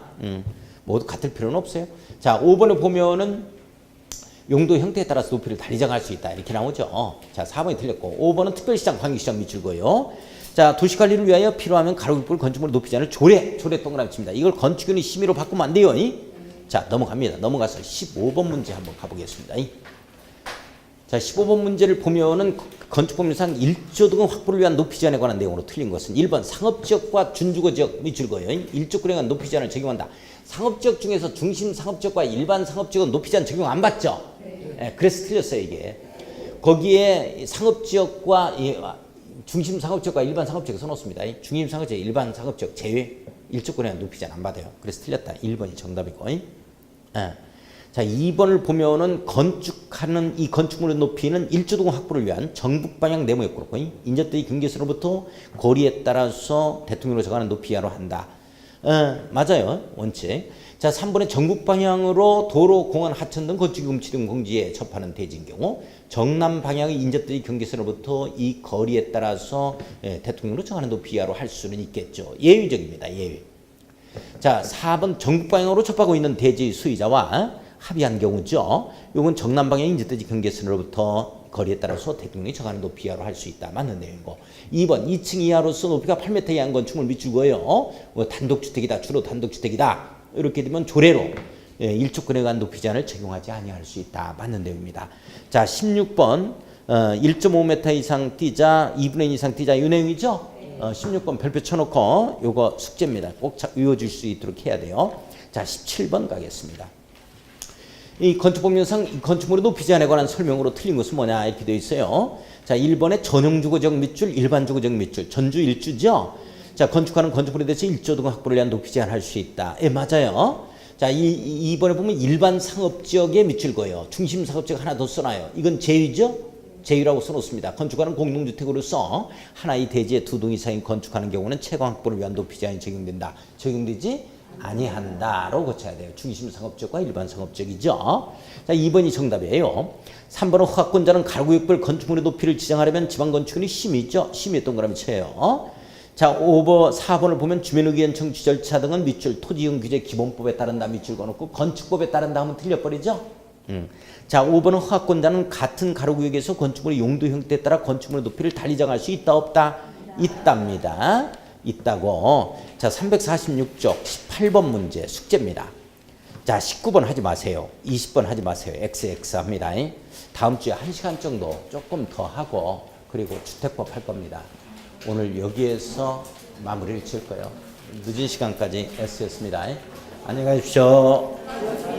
모두 같을 필요는 없어요. 자, 5번에 보면은 용도 형태에 따라서 높이를 달리 정할 수 있다. 이렇게 나오죠. 자, 4번이 틀렸고 5번은 특별시장, 관계시장 밑줄고요. 자, 도시관리를 위하여 필요하면 가로구역별 건축물을 높이지 않을 조례 동그라미 칩니다. 이걸 건축위원회 심의로 바꾸면 안 돼요. 자, 넘어갑니다. 넘어가서 15번 문제 한번 가보겠습니다. 자, 15번 문제를 보면은 건축법률상 1조 등의 확보를 위한 높이 제한에 관한 내용으로 틀린 것은 1번 상업지역과 준주거지역 밑줄거예요. 1조 근행한 높이 제한을 적용한다. 상업지역 중에서 중심 상업지역과 일반 상업지역은 높이 제한 적용 안 받죠? 네, 그래서 틀렸어요, 이게. 거기에 상업지역과 중심 상업지역과 일반 상업지역 써놓습니다. 중심 상업지역, 일반 상업지역 제외 1조 근행한 높이 제한 안 받아요. 그래서 틀렸다. 1번이 정답이고. 자, 2번을 보면은 건축하는 이 건축물의 높이는 1조동 확보를 위한 정북 방향 네모였고 인접대의 경계선으로부터 거리에 따라서 대통령으로 정하는 높이 이하로 한다. 맞아요. 원칙. 자, 3번에 정북 방향으로 도로, 공원, 하천 등 건축 금지 등 공지에 접하는 대지인 경우 정남 방향의 인접대의 경계선으로부터 이 거리에 따라서 대통령으로 정하는 높이 이하로 할 수는 있겠죠. 예외적입니다. 예외. 자, 4번 정북 방향으로 접하고 있는 대지 수의자와 합의한 경우죠. 이건 정남 방향 인접대지 경계선으로부터 거리에 따라서 대통령이 정하는 높이 이하로 할 수 있다. 맞는 내용이고. 2번 2층 이하로서 높이가 8m 이하인 건축물 밑줄고요. 단독주택이다. 주로 단독주택이다. 이렇게 되면 조례로 1조 근에 관한 높이 제한을 적용하지 아니할 수 있다. 맞는 내용입니다. 자, 16번 1.5m 이상 뛰자 2분의 1 이상 뛰자 이 내용이죠. 16번 별표 쳐놓고 요거 숙제입니다. 꼭 외워줄 수 있도록 해야 돼요. 자, 17번 가겠습니다. 이 건축법률상 이 건축물의 높이 제한에 관한 설명으로 틀린 것은 뭐냐 이렇게 되어 있어요. 자, 1번에 전용주거지역 밑줄, 일반주거지역 밑줄, 전주 1주죠. 자, 건축하는 건축물에 대해서 1조 등 확보를 위한 높이 제한할 수 있다. 예, 맞아요. 자, 2번에 보면 일반 상업지역의 밑줄 거예요. 중심 상업지역 하나 더 써놔요. 이건 제위죠? 제위라고 써놓습니다. 건축하는 공동주택으로서 하나의 대지에 2동 이상이 건축하는 경우는 채광 확보를 위한 높이 제한이 적용된다. 적용되지 아니한다로 고쳐야 돼요. 중심 상업지역과 일반 상업지역이죠. 자, 2번이 정답이에요. 3번은 허가권자는 가로구역별 건축물의 높이를 지정하려면 지방건축원이 심의죠. 심의 동그라미 쳐요. 자, 4번을 보면 주민의견 청취 절차 등은 밑줄 토지이용 규제 기본법에 따른다 밑줄 거놓고 건축법에 따른다 하면 틀려버리죠. 자, 5번은 허가권자는 같은 가로구역에서 건축물의 용도 형태에 따라 건축물의 높이를 달리 정할 수 있다 없다? 있답니다. 있다고. 자, 346쪽 18번 문제 숙제입니다. 자, 19번 하지 마세요. 20번 하지 마세요. XX 합니다. 다음 주에 1시간 정도 조금 더 하고 그리고 주택법 할 겁니다. 오늘 여기에서 마무리를 지을 거예요. 늦은 시간까지 애쓰셨습니다. 안녕히 가십시오.